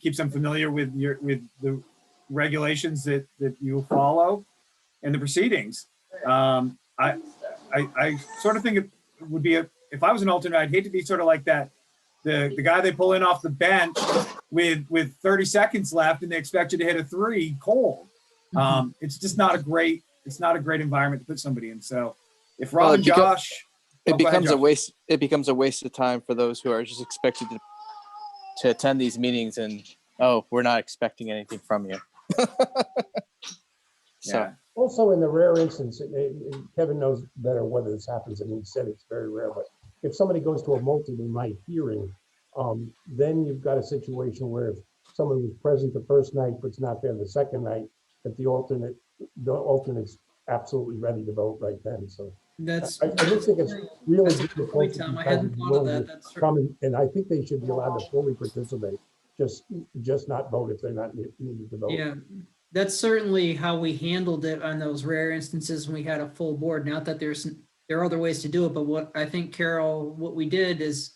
[SPEAKER 3] keeps them familiar with the regulations that you follow and the proceedings. I sort of think it would be if I was an alternate, I'd hate to be sort of like that, the guy they pull in off the bench with 30 seconds left and they expect you to hit a 3 cold. It's just not a great environment to put somebody in. So if Rob and Josh,
[SPEAKER 11] it becomes a waste of time for those who are just expected to attend these meetings, and we're not expecting anything from you. So.
[SPEAKER 3] Yeah.
[SPEAKER 7] Also, in the rare instance, and Kevin knows better whether this happens, and he said it's very rare, but if somebody goes to a multiple night hearing, then you've got a situation where if someone was present the first night but's not there the second night, that the alternate's absolutely ready to vote right then. So I just think it's really difficult.
[SPEAKER 4] I hadn't thought of that. That's true.
[SPEAKER 7] And I think they should be allowed to fully participate, just not vote if they're not needed to vote.
[SPEAKER 4] Yeah. That's certainly how we handled it on those rare instances when we had a full board. Not that there are other ways to do it, but what I think, Carol, what we did is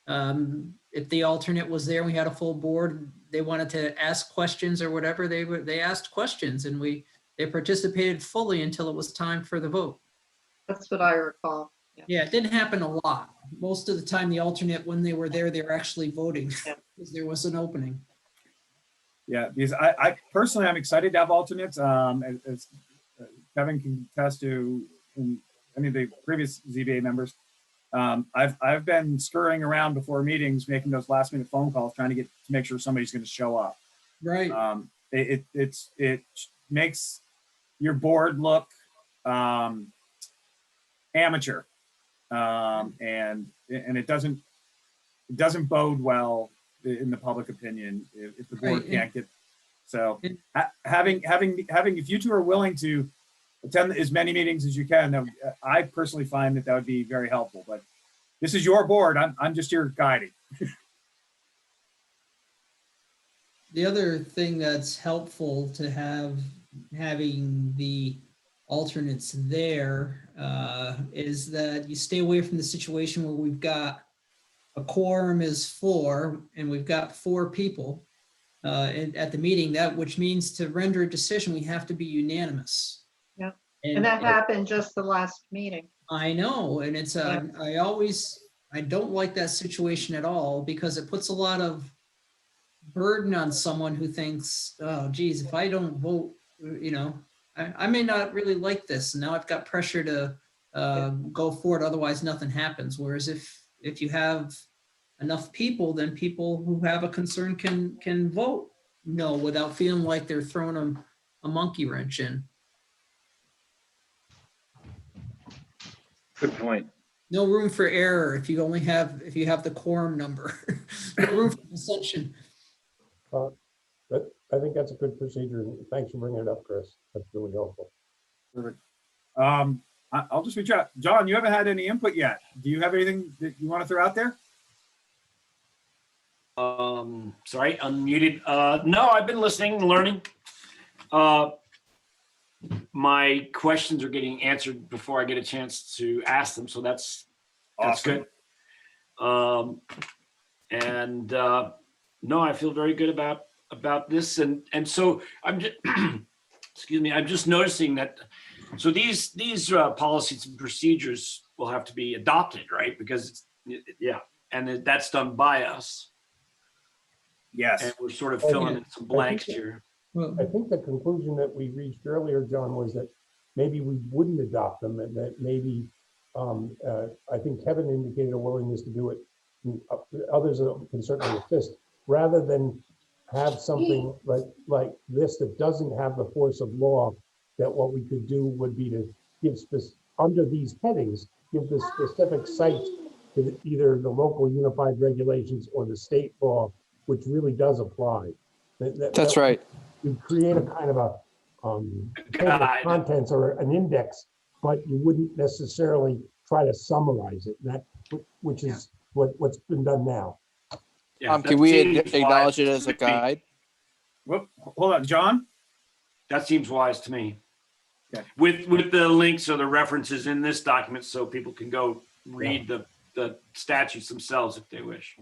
[SPEAKER 4] if the alternate was there, we had a full board, they wanted to ask questions or whatever, they asked questions, and they participated fully until it was time for the vote.
[SPEAKER 9] That's what I recall.
[SPEAKER 4] Yeah, it didn't happen a lot. Most of the time, the alternate, when they were there, they were actually voting because there was an opening.
[SPEAKER 3] Yeah, because I personally, I'm excited to have alternates. As Kevin can attest to, any of the previous ZBA members, I've been scurrying around before meetings, making those last minute phone calls, trying to make sure somebody's going to show up.
[SPEAKER 4] Right.
[SPEAKER 3] It makes your board look amateur, and it doesn't bode well in the public opinion if the board can't get. So having if you two are willing to attend as many meetings as you can, I personally find that would be very helpful. But this is your board. I'm just here guiding.
[SPEAKER 4] The other thing that's helpful to having the alternates there is that you stay away from the situation where we've got a quorum is 4 and we've got 4 people at the meeting, which means to render a decision, we have to be unanimous.
[SPEAKER 9] Yeah. And that happened just the last meeting.
[SPEAKER 4] I know. And it's, I don't like that situation at all, because it puts a lot of burden on someone who thinks, oh, geez, if I don't vote, I may not really like this. Now I've got pressure to go forward. Otherwise, nothing happens. Whereas if you have enough people, then people who have a concern can vote no without feeling like they're throwing a monkey wrench in.
[SPEAKER 8] Good point.
[SPEAKER 4] No room for error if you have the quorum number. No room for dissension.
[SPEAKER 7] But I think that's a good procedure. And thanks for bringing it up, Chris. That's really helpful.
[SPEAKER 3] Perfect. I'll just reach out. John, you haven't had any input yet. Do you have anything that you want to throw out there?
[SPEAKER 10] Sorry, unmuted. No, I've been listening and learning. My questions are getting answered before I get a chance to ask them, so that's
[SPEAKER 3] Awesome.
[SPEAKER 10] good. No, I feel very good about this, and so I'm just excuse me. I'm just noticing that. So these policies and procedures will have to be adopted, right? Because and that's done by us.
[SPEAKER 3] Yes.
[SPEAKER 10] And we're sort of filling in some blanks here.
[SPEAKER 7] I think the conclusion that we reached earlier, John, was that maybe we wouldn't adopt them, and that maybe, I think Kevin indicated a willingness to do it. Others can certainly assist, rather than have something like this that doesn't have the force of law. That what we could do would be to give under these headings, give the specific sites to either the local unified regulations or the state law, which really does apply.
[SPEAKER 11] That's right.
[SPEAKER 7] You create a kind of a table of contents or an index, but you wouldn't necessarily try to summarize it. Which is what's been done now.
[SPEAKER 10] Yeah,
[SPEAKER 11] Can we acknowledge it as a guide?
[SPEAKER 3] Whoop, hold on, John.
[SPEAKER 10] That seems wise to me.
[SPEAKER 3] Okay.
[SPEAKER 10] With the links or the references in this document, so people can go read the statutes themselves if they wish.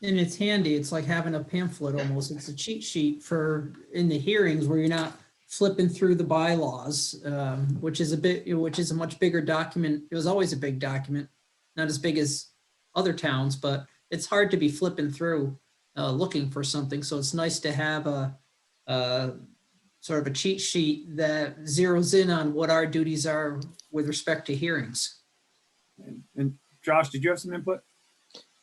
[SPEAKER 4] And it's handy. It's like having a pamphlet almost. It's a cheat sheet for in the hearings where you're not flipping through the bylaws, which is a much bigger document. It was always a big document, not as big as other towns, but it's hard to be flipping through looking for something. So it's nice to have a sort of a cheat sheet that zeroes in on what our duties are with respect to hearings.
[SPEAKER 3] And Josh, did you have some input?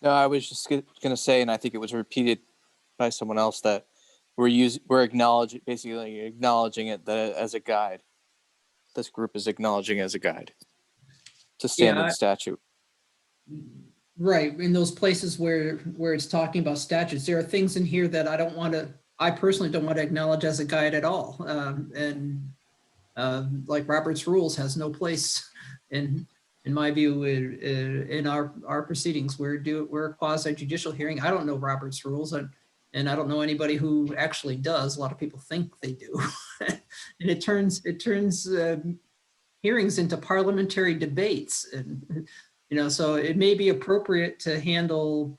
[SPEAKER 11] No, I was just going to say, and I think it was repeated by someone else, that we're acknowledging it as a guide. This group is acknowledging as a guide to standard statute.
[SPEAKER 4] Right. In those places where it's talking about statutes, there are things in here that I personally don't want to acknowledge as a guide at all. Like Robert's rules has no place in my view, in our proceedings. We're a quasi judicial hearing. I don't know Robert's rules, and I don't know anybody who actually does. A lot of people think they do, and it turns hearings into parliamentary debates, and so it may be appropriate to handle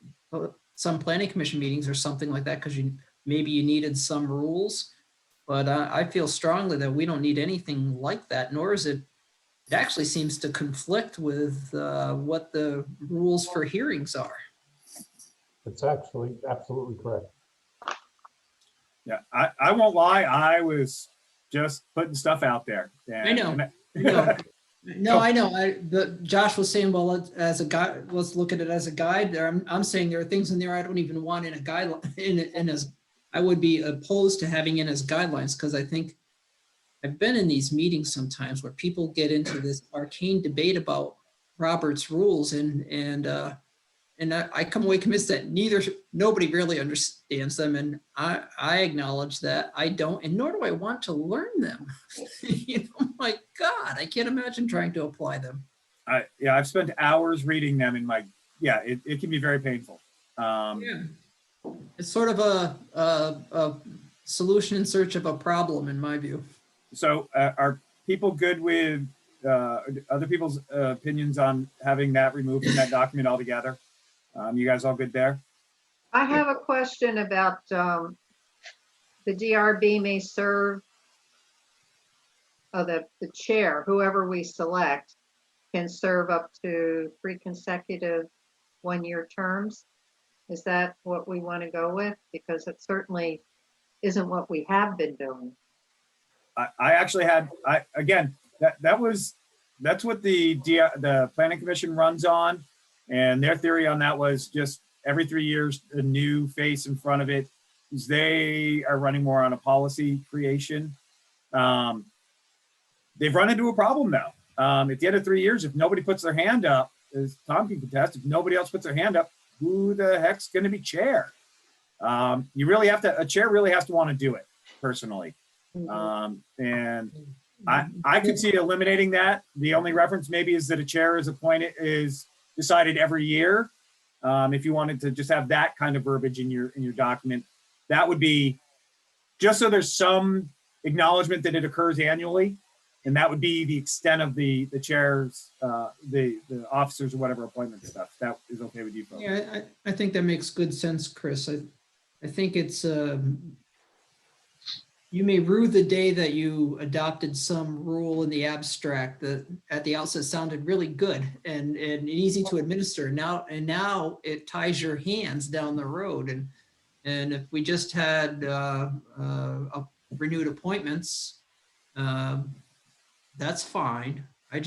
[SPEAKER 4] some planning commission meetings or something like that because maybe you needed some rules, but I feel strongly that we don't need anything like that, nor is it. It actually seems to conflict with what the rules for hearings are.
[SPEAKER 7] It's actually absolutely correct.
[SPEAKER 3] Yeah, I won't lie. I was just putting stuff out there.
[SPEAKER 4] I know. No, I know. Josh was saying, well, as a guide, let's look at it as a guide. I'm saying there are things in there I don't even want in a guideline. I would be opposed to having it as guidelines because I think I've been in these meetings sometimes where people get into this arcane debate about Robert's rules, and I come away convinced that nobody really understands them, and I acknowledge that I don't, and nor do I want to learn them. My God, I can't imagine trying to apply them.
[SPEAKER 3] I've spent hours reading them in it can be very painful.
[SPEAKER 4] It's sort of a solution in search of a problem, in my view.
[SPEAKER 3] So are people good with other people's opinions on having that removed from that document altogether? You guys all good there?
[SPEAKER 9] I have a question about the DRB may serve, the chair, whoever we select, can serve up to 3 consecutive one-year terms. Is that what we want to go with? Because it certainly isn't what we have been doing.
[SPEAKER 3] I actually had, again, that's what the planning commission runs on. And their theory on that was just every 3 years, a new face in front of it. They are running more on a policy creation. They've run into a problem though. At the end of 3 years, if nobody puts their hand up, as Tom can contest, if nobody else puts their hand up, who the heck's going to be chair? You really have to, a chair really has to want to do it personally. And I could see eliminating that. The only reference maybe is that a chair is decided every year. If you wanted to just have that kind of verbiage in your document, that would be just so there's some acknowledgement that it occurs annually. And that would be the extent of the chairs, the officers or whatever appointment stuff. That is okay with you folks.
[SPEAKER 4] Yeah, I think that makes good sense, Chris. I think it's, you may rue the day that you adopted some rule in the abstract that at the outset sounded really good and easy to administer. Now it ties your hands down the road. And if we just had renewed appointments, that's fine. I'm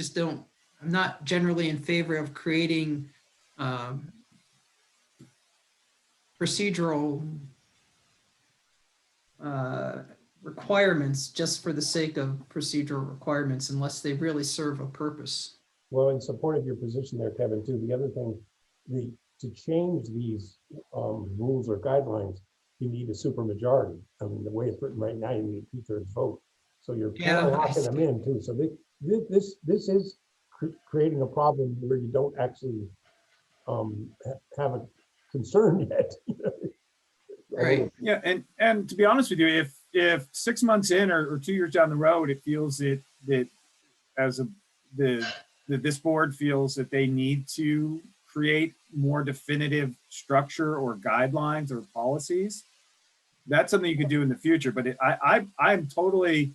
[SPEAKER 4] not generally in favor of creating procedural requirements just for the sake of procedural requirements unless they really serve a purpose.
[SPEAKER 7] Well, in support of your position there, Kevin, too, the other thing, to change these rules or guidelines, you need a supermajority. I mean, the way it's written right now, you need 2/3 vote. So you're kind of locking them in too. So this is creating a problem where you don't actually have a concern yet.
[SPEAKER 4] Right.
[SPEAKER 3] Yeah, and to be honest with you, if 6 months in or 2 years down the road, it feels that this board feels that they need to create more definitive structure or guidelines or policies, that's something you could do in the future. But I'm totally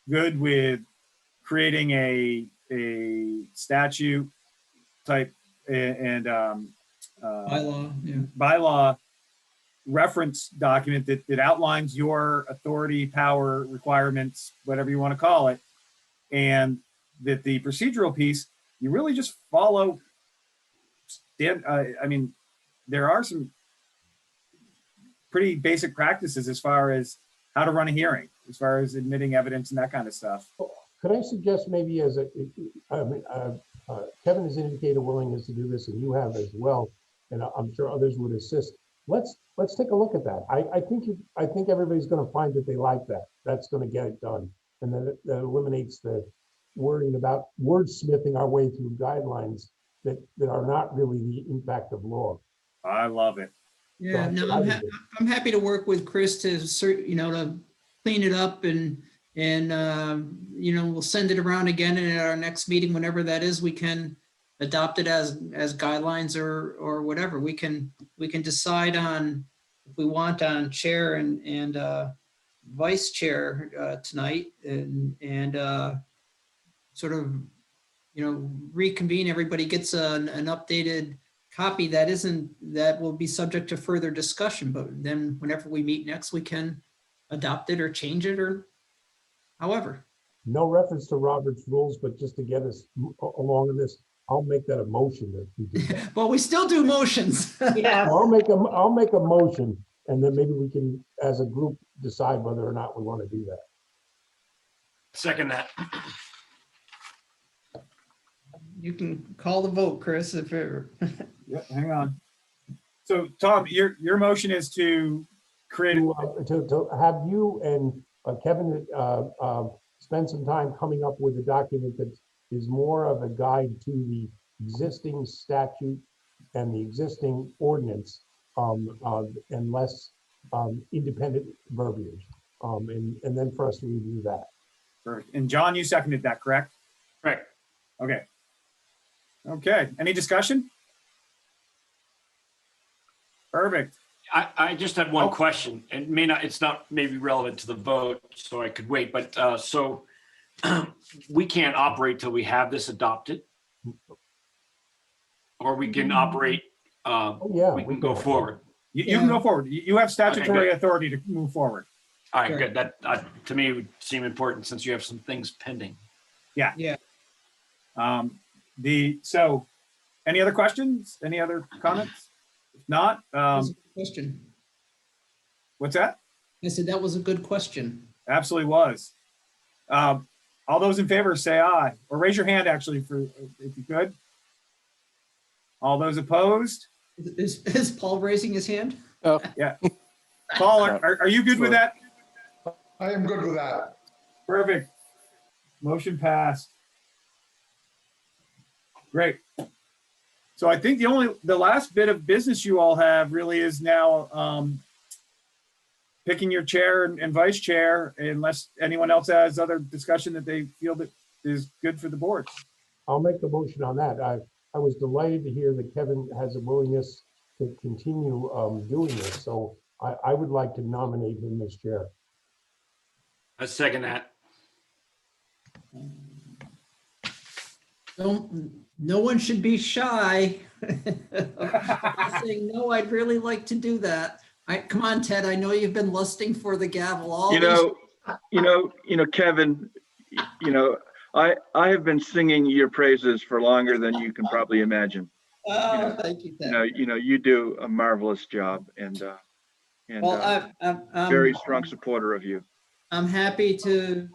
[SPEAKER 3] good with creating a statute type and bylaw reference document that outlines your authority, power, requirements, whatever you want to call it, and that the procedural piece, you really just follow. I mean, there are some pretty basic practices as far as how to run a hearing, as far as admitting evidence and that kind of stuff.
[SPEAKER 7] Could I suggest maybe Kevin has indicated a willingness to do this, and you have as well, and I'm sure others would assist. Let's take a look at that. I think everybody's going to find that they like that. That's going to get it done, and then that eliminates the worrying about wordsmithing our way through guidelines that are not really the impact of law.
[SPEAKER 3] I love it.
[SPEAKER 4] Yeah, no, I'm happy to work with Chris to to clean it up and we'll send it around again, and at our next meeting, whenever that is, we can adopt it as guidelines or whatever. We can decide on if we want on chair and vice chair tonight and sort of reconvene. Everybody gets an updated copy that will be subject to further discussion, but then whenever we meet next, we can adopt it or change it or however.
[SPEAKER 7] No reference to Robert's rules, but just to get us along in this, I'll make that a motion that we do that.
[SPEAKER 4] Well, we still do motions.
[SPEAKER 9] Yeah.
[SPEAKER 7] I'll make a motion, and then maybe we can, as a group, decide whether or not we want to do that.
[SPEAKER 10] Second that.
[SPEAKER 4] You can call the vote, Chris, if it.
[SPEAKER 3] Yeah, hang on. So Tom, your motion is to create
[SPEAKER 7] to have you and Kevin spend some time coming up with a document that is more of a guide to the existing statute and the existing ordinance and less independent verbiage. And then for us to review that.
[SPEAKER 3] Perfect. And John, you seconded that, correct?
[SPEAKER 10] Right.
[SPEAKER 3] Okay. Okay. Any discussion? Perfect.
[SPEAKER 10] I just had one question, and it's not maybe relevant to the vote, so I could wait, but so we can't operate till we have this adopted? Or we can operate,
[SPEAKER 7] Yeah,
[SPEAKER 10] we can go forward.
[SPEAKER 3] You can go forward. You have statutory authority to move forward.
[SPEAKER 10] All right,
[SPEAKER 4] Sure.
[SPEAKER 10] good. That, to me, would seem important since you have some things pending.
[SPEAKER 3] Yeah.
[SPEAKER 4] Yeah.
[SPEAKER 3] So any other questions? Any other comments? If not,
[SPEAKER 4] That was a good question.
[SPEAKER 3] what's that?
[SPEAKER 4] I said that was a good question.
[SPEAKER 3] Absolutely was. All those in favor say aye, or raise your hand actually for, if you could. All those opposed?
[SPEAKER 4] Is Paul raising his hand?
[SPEAKER 11] Oh,
[SPEAKER 3] Yeah. Paul, are you good with that?
[SPEAKER 1] I am good with that.
[SPEAKER 3] Perfect. Motion passed. Great. So I think the last bit of business you all have really is now picking your chair and vice chair, unless anyone else has other discussion that they feel that is good for the board.
[SPEAKER 7] I'll make the motion on that. I was delighted to hear that Kevin has a willingness to continue doing this. So I would like to nominate him as chair.
[SPEAKER 10] I second that.
[SPEAKER 4] No one should be shy. Saying, no, I'd really like to do that. Come on, Ted, I know you've been lusting for the gavel all
[SPEAKER 8] Kevin, I have been singing your praises for longer than you can probably imagine.
[SPEAKER 4] Thank you, Ted.
[SPEAKER 8] You do a marvelous job, and
[SPEAKER 4] Well,
[SPEAKER 8] very strong supporter of you.
[SPEAKER 4] I'm happy to,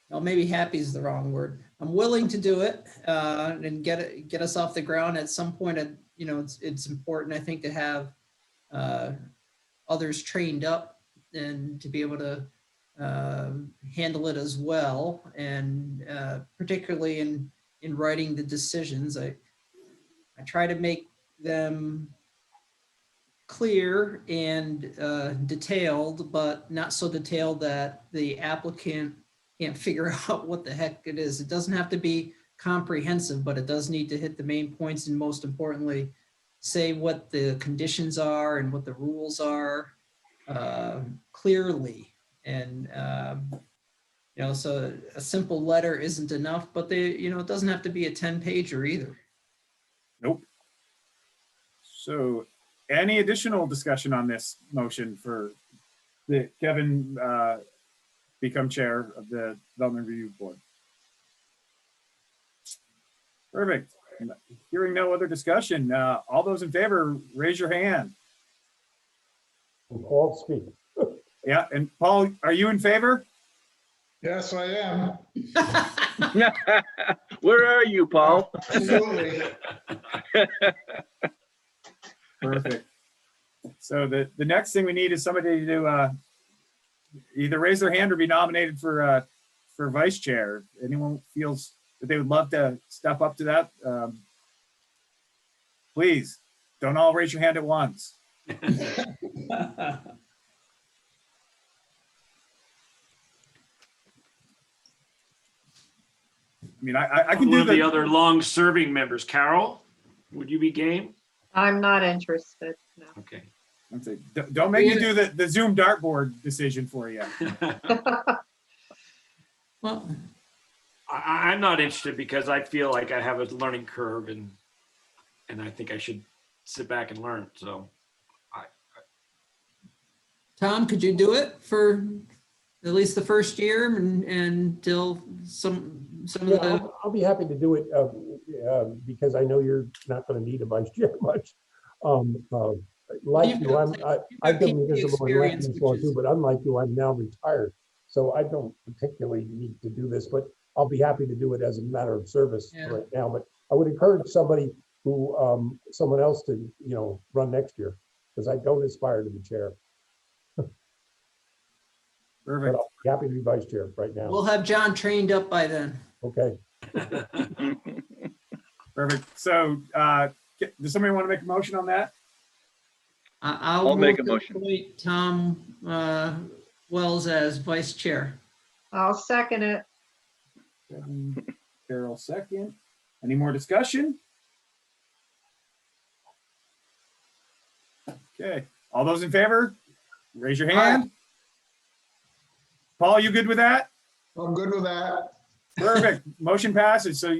[SPEAKER 4] well, maybe happy is the wrong word. I'm willing to do it and get us off the ground at some point. It's important, I think, to have others trained up and to be able to handle it as well. And particularly in writing the decisions, I try to make them clear and detailed, but not so detailed that the applicant can't figure out what the heck it is. It doesn't have to be comprehensive, but it does need to hit the main points, and most importantly, say what the conditions are and what the rules are clearly. And so a simple letter isn't enough, but it doesn't have to be a 10-pager either.
[SPEAKER 3] Nope. So any additional discussion on this motion for Kevin become chair of the Development Review Board? Perfect. Hearing no other discussion, all those in favor, raise your hand.
[SPEAKER 7] And Paul, speak.
[SPEAKER 3] Yeah, and Paul, are you in favor?
[SPEAKER 1] Yes, I am.
[SPEAKER 8] Where are you, Paul?
[SPEAKER 1] Absolutely.
[SPEAKER 3] Perfect. So the next thing we need is somebody to either raise their hand or be nominated for vice chair. If anyone feels that they would love to step up to that, please don't all raise your hand at once. I mean, I can
[SPEAKER 10] One
[SPEAKER 3] do
[SPEAKER 10] of the other long-serving members. Carol, would you be game?
[SPEAKER 9] I'm not interested. No.
[SPEAKER 10] Okay.
[SPEAKER 3] Don't make me do the Zoom dartboard decision for you.
[SPEAKER 4] Well,
[SPEAKER 10] I'm not interested because I feel like I have a learning curve and I think I should sit back and learn. So,
[SPEAKER 4] Tom, could you do it for at least the first year and until some of the?
[SPEAKER 7] I'll be happy to do it because I know you're not going to need a vice chair much. Like you, I've been municipal and elections for too, but unlike you, I'm now retired, so I don't particularly need to do this. But I'll be happy to do it as a matter of service right now. But I would encourage someone else to run next year, because I don't aspire to be chair.
[SPEAKER 3] Perfect.
[SPEAKER 7] But I'll be happy to be vice chair right now.
[SPEAKER 4] We'll have John trained up by then.
[SPEAKER 7] Okay.
[SPEAKER 3] Perfect. So does somebody want to make a motion on that?
[SPEAKER 8] I'll make a motion.
[SPEAKER 4] Appoint Tom Wells as vice chair.
[SPEAKER 9] I'll second it.
[SPEAKER 3] Carol second. Any more discussion? Okay. All those in favor, raise your hand. Paul, you good with that?
[SPEAKER 1] I'm good with that.
[SPEAKER 3] Perfect. Motion passes. So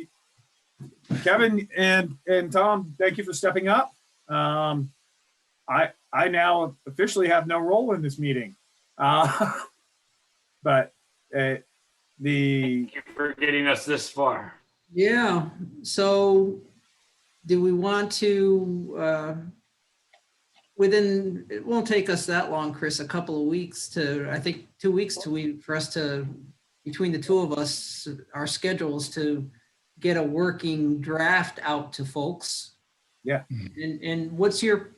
[SPEAKER 3] Kevin and Tom, thank you for stepping up. I now officially have no role in this meeting. but the
[SPEAKER 10] Thank you for getting us this far.
[SPEAKER 4] Yeah, so do we want to, within, it won't take us that long, Chris, a couple of weeks to, I think 2 weeks for us to, between the two of us, our schedules to get a working draft out to folks.
[SPEAKER 3] Yeah.
[SPEAKER 4] And what's your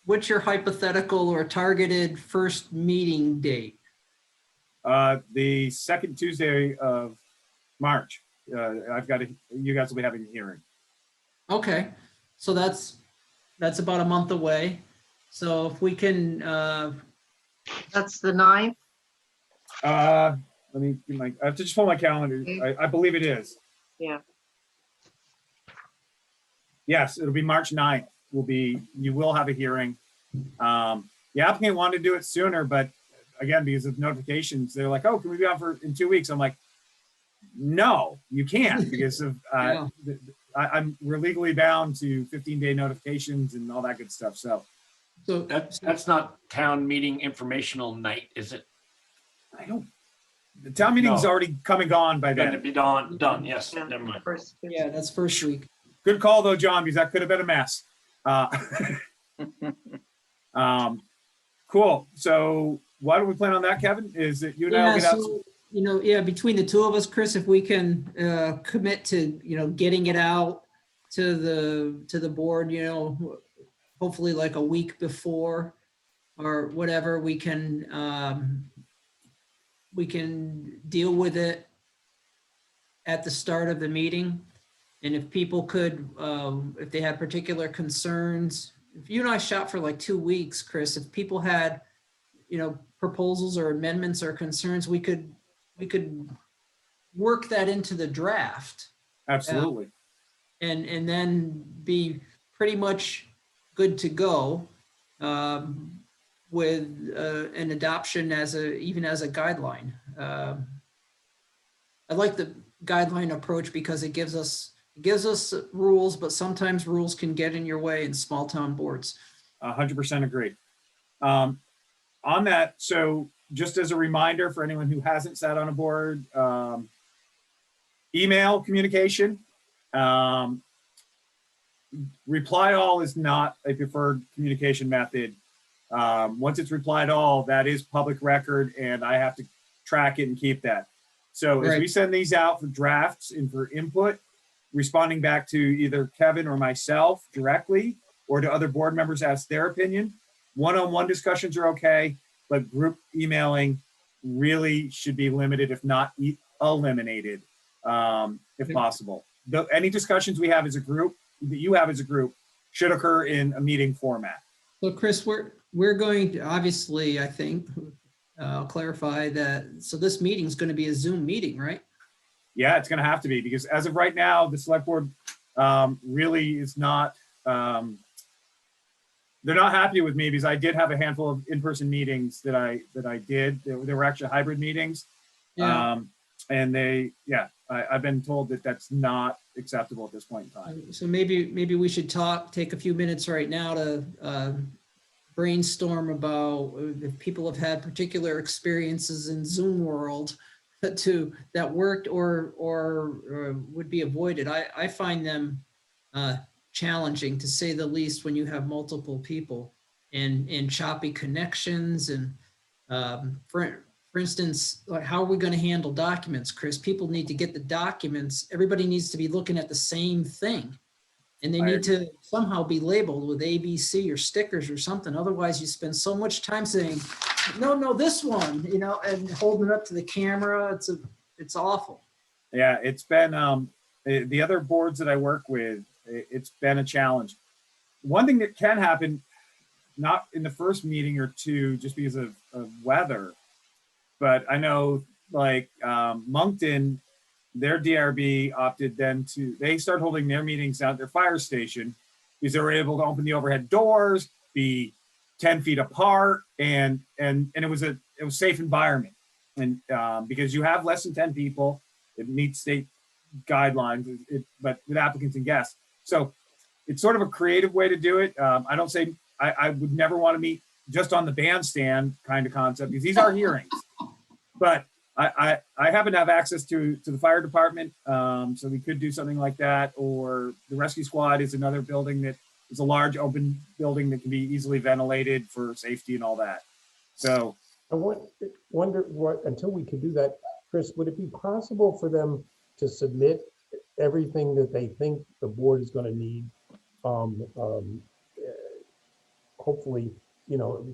[SPEAKER 4] hypothetical or targeted first meeting date?
[SPEAKER 3] the second Tuesday of March. You guys will be having a hearing.
[SPEAKER 4] Okay, so that's about a month away. So if we can,
[SPEAKER 9] That's the 9th.
[SPEAKER 3] Let me I have to just pull my calendar. I believe it is.
[SPEAKER 9] Yeah.
[SPEAKER 3] Yes, it'll be March 9th. You will have a hearing. The applicant wanted to do it sooner, but again, because of notifications, they're like, oh, can we be on in 2 weeks? I'm like, no, you can't, because of
[SPEAKER 4] Yeah.
[SPEAKER 3] we're legally bound to 15-day notifications and all that good stuff. So
[SPEAKER 10] That's not town meeting informational night, is it?
[SPEAKER 3] the town meeting's
[SPEAKER 10] No.
[SPEAKER 3] already come and gone by
[SPEAKER 10] Going to
[SPEAKER 3] then.
[SPEAKER 10] be done, yes,
[SPEAKER 9] Yeah.
[SPEAKER 10] never mind.
[SPEAKER 9] First Tuesday.
[SPEAKER 4] yeah, that's first week.
[SPEAKER 3] Good call though, John, because that could have been a mess. Cool. So why don't we plan on that, Kevin? Is that you and I will
[SPEAKER 4] Yeah,
[SPEAKER 3] get out?
[SPEAKER 4] so, between the two of us, Chris, if we can commit to, getting it out to the board, hopefully like a week before or whatever, we can deal with it at the start of the meeting. And if people could, if they had particular concerns, if you and I shot for like 2 weeks, Chris, if people had, proposals or amendments or concerns, we could work that into the draft
[SPEAKER 3] Absolutely.
[SPEAKER 4] and then be pretty much good to go with an adoption even as a guideline. I like the guideline approach because it gives us rules, but sometimes rules can get in your way in small town boards.
[SPEAKER 3] 100% agree. On that, so just as a reminder for anyone who hasn't sat on a board, email communication, reply all is not a preferred communication method. Once it's replied all, that is public record and I have to track it and keep that. So as we send these out for drafts and for input, responding back to either Kevin or myself directly or to other board members, ask their opinion. One-on-one discussions are okay, but group emailing really should be limited, if not eliminated, if possible. Any discussions we have as a group, that you have as a group, should occur in a meeting format.
[SPEAKER 4] So Chris, we're going to, obviously, I think, I'll clarify that, so this meeting is going to be a Zoom meeting, right?
[SPEAKER 3] Yeah, it's going to have to be, because as of right now, the select board really is not, they're not happy with me, because I did have a handful of in-person meetings that I did. They were actually hybrid meetings.
[SPEAKER 4] Yeah.
[SPEAKER 3] And I've been told that that's not acceptable at this point in time.
[SPEAKER 4] So maybe we should take a few minutes right now to brainstorm about if people have had particular experiences in Zoom world that worked or would be avoided. I find them challenging, to say the least, when you have multiple people and choppy connections. And for instance, like, how are we going to handle documents, Chris? People need to get the documents. Everybody needs to be looking at the same thing. And they need to somehow be labeled with ABC or stickers or something. Otherwise, you spend so much time saying, no, this one, and holding it up to the camera. It's awful.
[SPEAKER 3] Yeah, it's been, the other boards that I work with, it's been a challenge. One thing that can happen, not in the first meeting or two, just because of weather, but I know like Moncton, their DRB opted then they started holding their meetings out at their fire station because they were able to open the overhead doors, be 10 feet apart, and it was a safe environment. And because you have less than 10 people, it meets state guidelines, but with applicants and guests. So it's sort of a creative way to do it. I don't say, I would never want to meet just on the bandstand kind of concept, because these are hearings. But I happen to have access to the fire department, so we could do something like that. Or the rescue squad is another building that is a large open building that can be easily ventilated for safety and all that. So
[SPEAKER 7] I wonder what, until we can do that, Chris, would it be possible for them to submit everything that they think the board is going to need? Hopefully,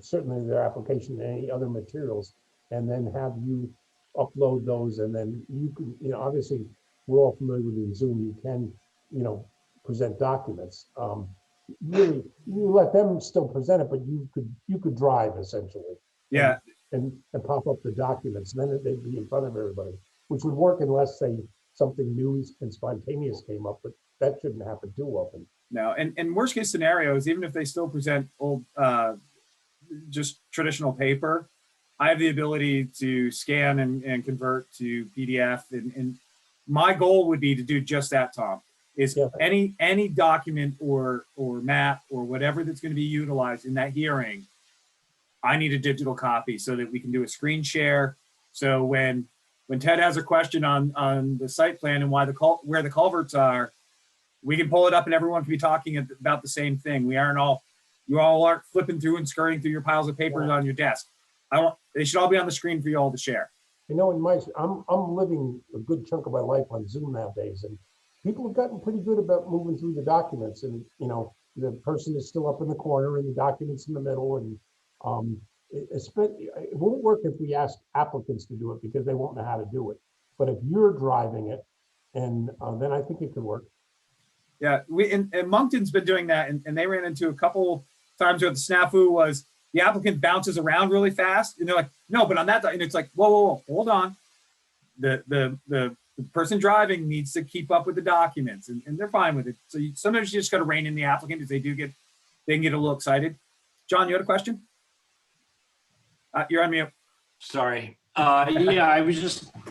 [SPEAKER 7] certainly their application and any other materials, and then have you upload those, and then you can, obviously we're all familiar with Zoom, you can, present documents. Really, you let them still present it, but you could drive essentially.
[SPEAKER 3] yeah,
[SPEAKER 7] And pop up the documents, and then they'd be in front of everybody, which would work unless, say, something new and spontaneous came up, but that shouldn't happen too often.
[SPEAKER 3] no, and worst case scenarios, even if they still present old, just traditional paper, I have the ability to scan and convert to PDF. And my goal would be to do just that, Tom, is
[SPEAKER 7] Yeah.
[SPEAKER 3] any document or map or whatever that's going to be utilized in that hearing, I need a digital copy so that we can do a screen share. So when Ted has a question on the site plan and where the culverts are, we can pull it up and everyone can be talking about the same thing. You all aren't flipping through and scurrying through your piles of papers on your desk. They should all be on the screen for you all to share.
[SPEAKER 7] In I'm living a good chunk of my life on Zoom nowadays, and people have gotten pretty good about moving through the documents, and the person is still up in the corner and the documents in the middle, and it won't work if we ask applicants to do it because they won't know how to do it. But if you're driving it, and then I think it could work.
[SPEAKER 3] Yeah, and Moncton's been doing that, and they ran into a couple times where the snafu was the applicant bounces around really fast, and they're like, no, but on that, and it's like, whoa, hold on. The person driving needs to keep up with the documents, and they're fine with it. So sometimes you just got to rein in the applicant if they can get a little excited. John, you had a question? You're on mute.
[SPEAKER 10] Sorry. Yeah,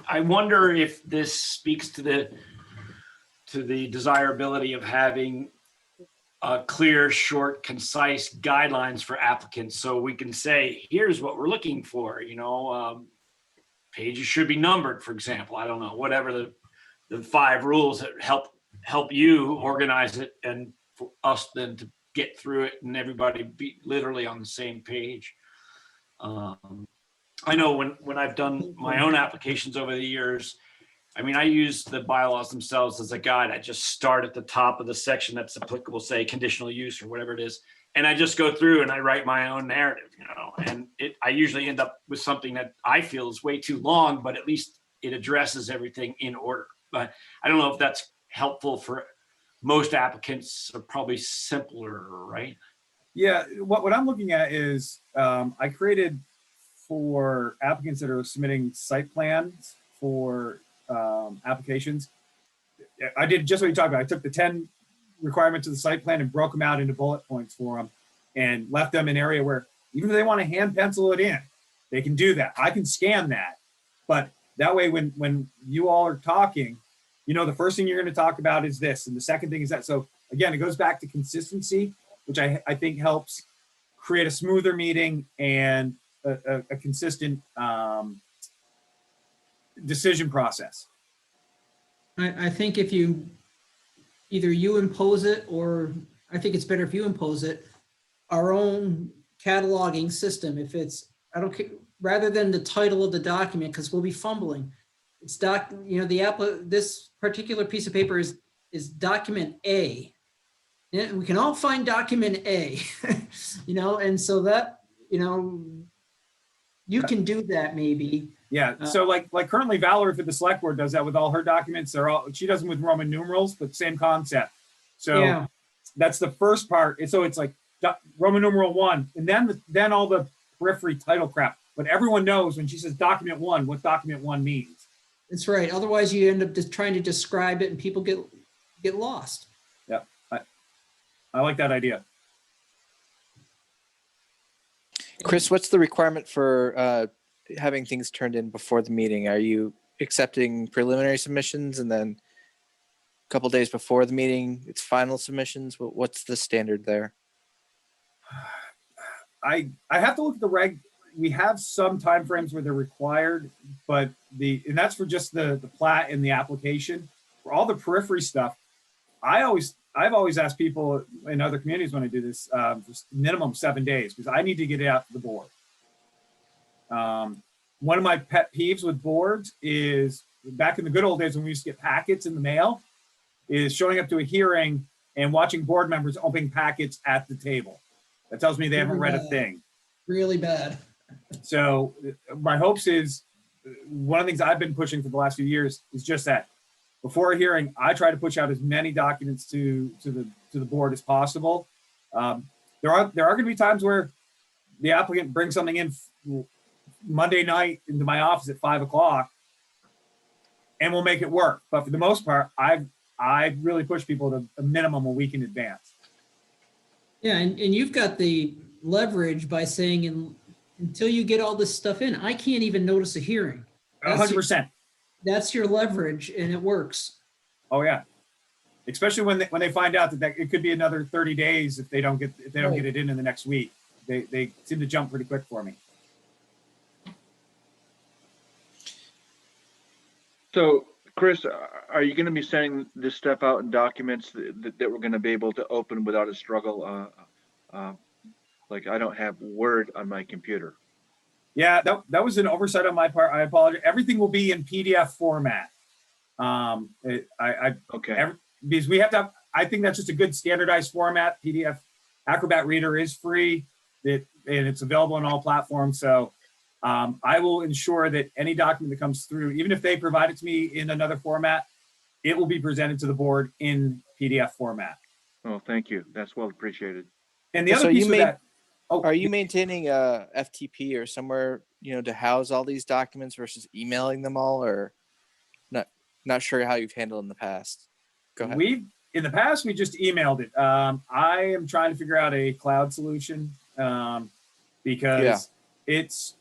[SPEAKER 10] I wonder if this speaks to the desirability of having clear, short, concise guidelines for applicants, so we can say, here's what we're looking for. Pages should be numbered, for example. I don't know, whatever the 5 rules that help you organize it, and for us then to get through it and everybody be literally on the same page. I know when I've done my own applications over the years, I use the bylaws themselves as a guide. I just start at the top of the section that's applicable, say conditional use or whatever it is. And I just go through and I write my own narrative, and I usually end up with something that I feel is way too long, but at least it addresses everything in order. But I don't know if that's helpful for most applicants, are probably simpler, right?
[SPEAKER 3] Yeah, what I'm looking at is I created for applicants that are submitting site plans for applications. I did just what you talked about. I took the 10 requirements of the site plan and broke them out into bullet points for them and left them an area where even if they want to hand pencil it in, they can do that. I can scan that, but that way when you all are talking, the first thing you're going to talk about is this, and the second thing is that. So again, it goes back to consistency, which I think helps create a smoother meeting and a consistent decision process.
[SPEAKER 4] I think if either you impose it, or I think it's better if you impose it, our own cataloging system, if it's, I don't care, rather than the title of the document, because we'll be fumbling. It's this particular piece of paper is document A. Yeah, we can all find document A, and so that, you can do that maybe.
[SPEAKER 3] Yeah. So like currently Valerie for the select board does that with all her documents. She does them with Roman numerals, but same concept. So
[SPEAKER 4] Yeah.
[SPEAKER 3] That's the first part. So it's like Roman numeral 1, and then all the periphery title crap. But everyone knows when she says document 1, what document 1 means.
[SPEAKER 4] That's right. Otherwise you end up just trying to describe it and people get lost.
[SPEAKER 3] Yeah. I like that idea.
[SPEAKER 11] Chris, what's the requirement for having things turned in before the meeting? Are you accepting preliminary submissions and then a couple days before the meeting, it's final submissions? What's the standard there?
[SPEAKER 3] I have to look at the reg. we have some timeframes where they're required, but and that's for just the plat and the application. For all the periphery stuff, I've always asked people in other communities when I do this, just minimum 7 days, because I need to get it out to the board. One of my pet peeves with boards is, back in the good old days when we used to get packets in the mail, is showing up to a hearing and watching board members opening packets at the table. That tells me they haven't read a thing.
[SPEAKER 4] Really bad.
[SPEAKER 3] So my hopes is, one of the things I've been pushing for the last few years is just that. Before a hearing, I try to push out as many documents to the board as possible. There are going to be times where the applicant brings something in Monday night into my office at 5 o'clock, and we'll make it work. But for the most part, I really push people to a minimum a week in advance.
[SPEAKER 4] Yeah, and you've got the leverage by saying, until you get all this stuff in, I can't even notice a hearing.
[SPEAKER 3] 100%.
[SPEAKER 4] That's your leverage, and it works.
[SPEAKER 3] Oh yeah, especially when they find out that it could be another 30 days if they don't get it in the next week. They seem to jump pretty quick for me.
[SPEAKER 8] So, Chris, are you going to be sending this stuff out in documents that we're going to be able to open without a struggle? Like, I don't have Word on my computer.
[SPEAKER 3] Yeah, that was an oversight on my part. I apologize. Everything will be in PDF format.
[SPEAKER 8] Okay.
[SPEAKER 3] Because we have to have, I think that's just a good standardized format. PDF Acrobat Reader is free, and it's available on all platforms. So I will ensure that any document that comes through, even if they provide it to me in another format, it will be presented to the board in PDF format.
[SPEAKER 8] Oh, thank you. That's well appreciated.
[SPEAKER 3] And the other piece of that. Oh,
[SPEAKER 11] are you maintaining a FTP or somewhere, to house all these documents versus emailing them all, or not sure how you've handled in the past? Go ahead.
[SPEAKER 3] In the past, we just emailed it. I am trying to figure out a cloud solution because it's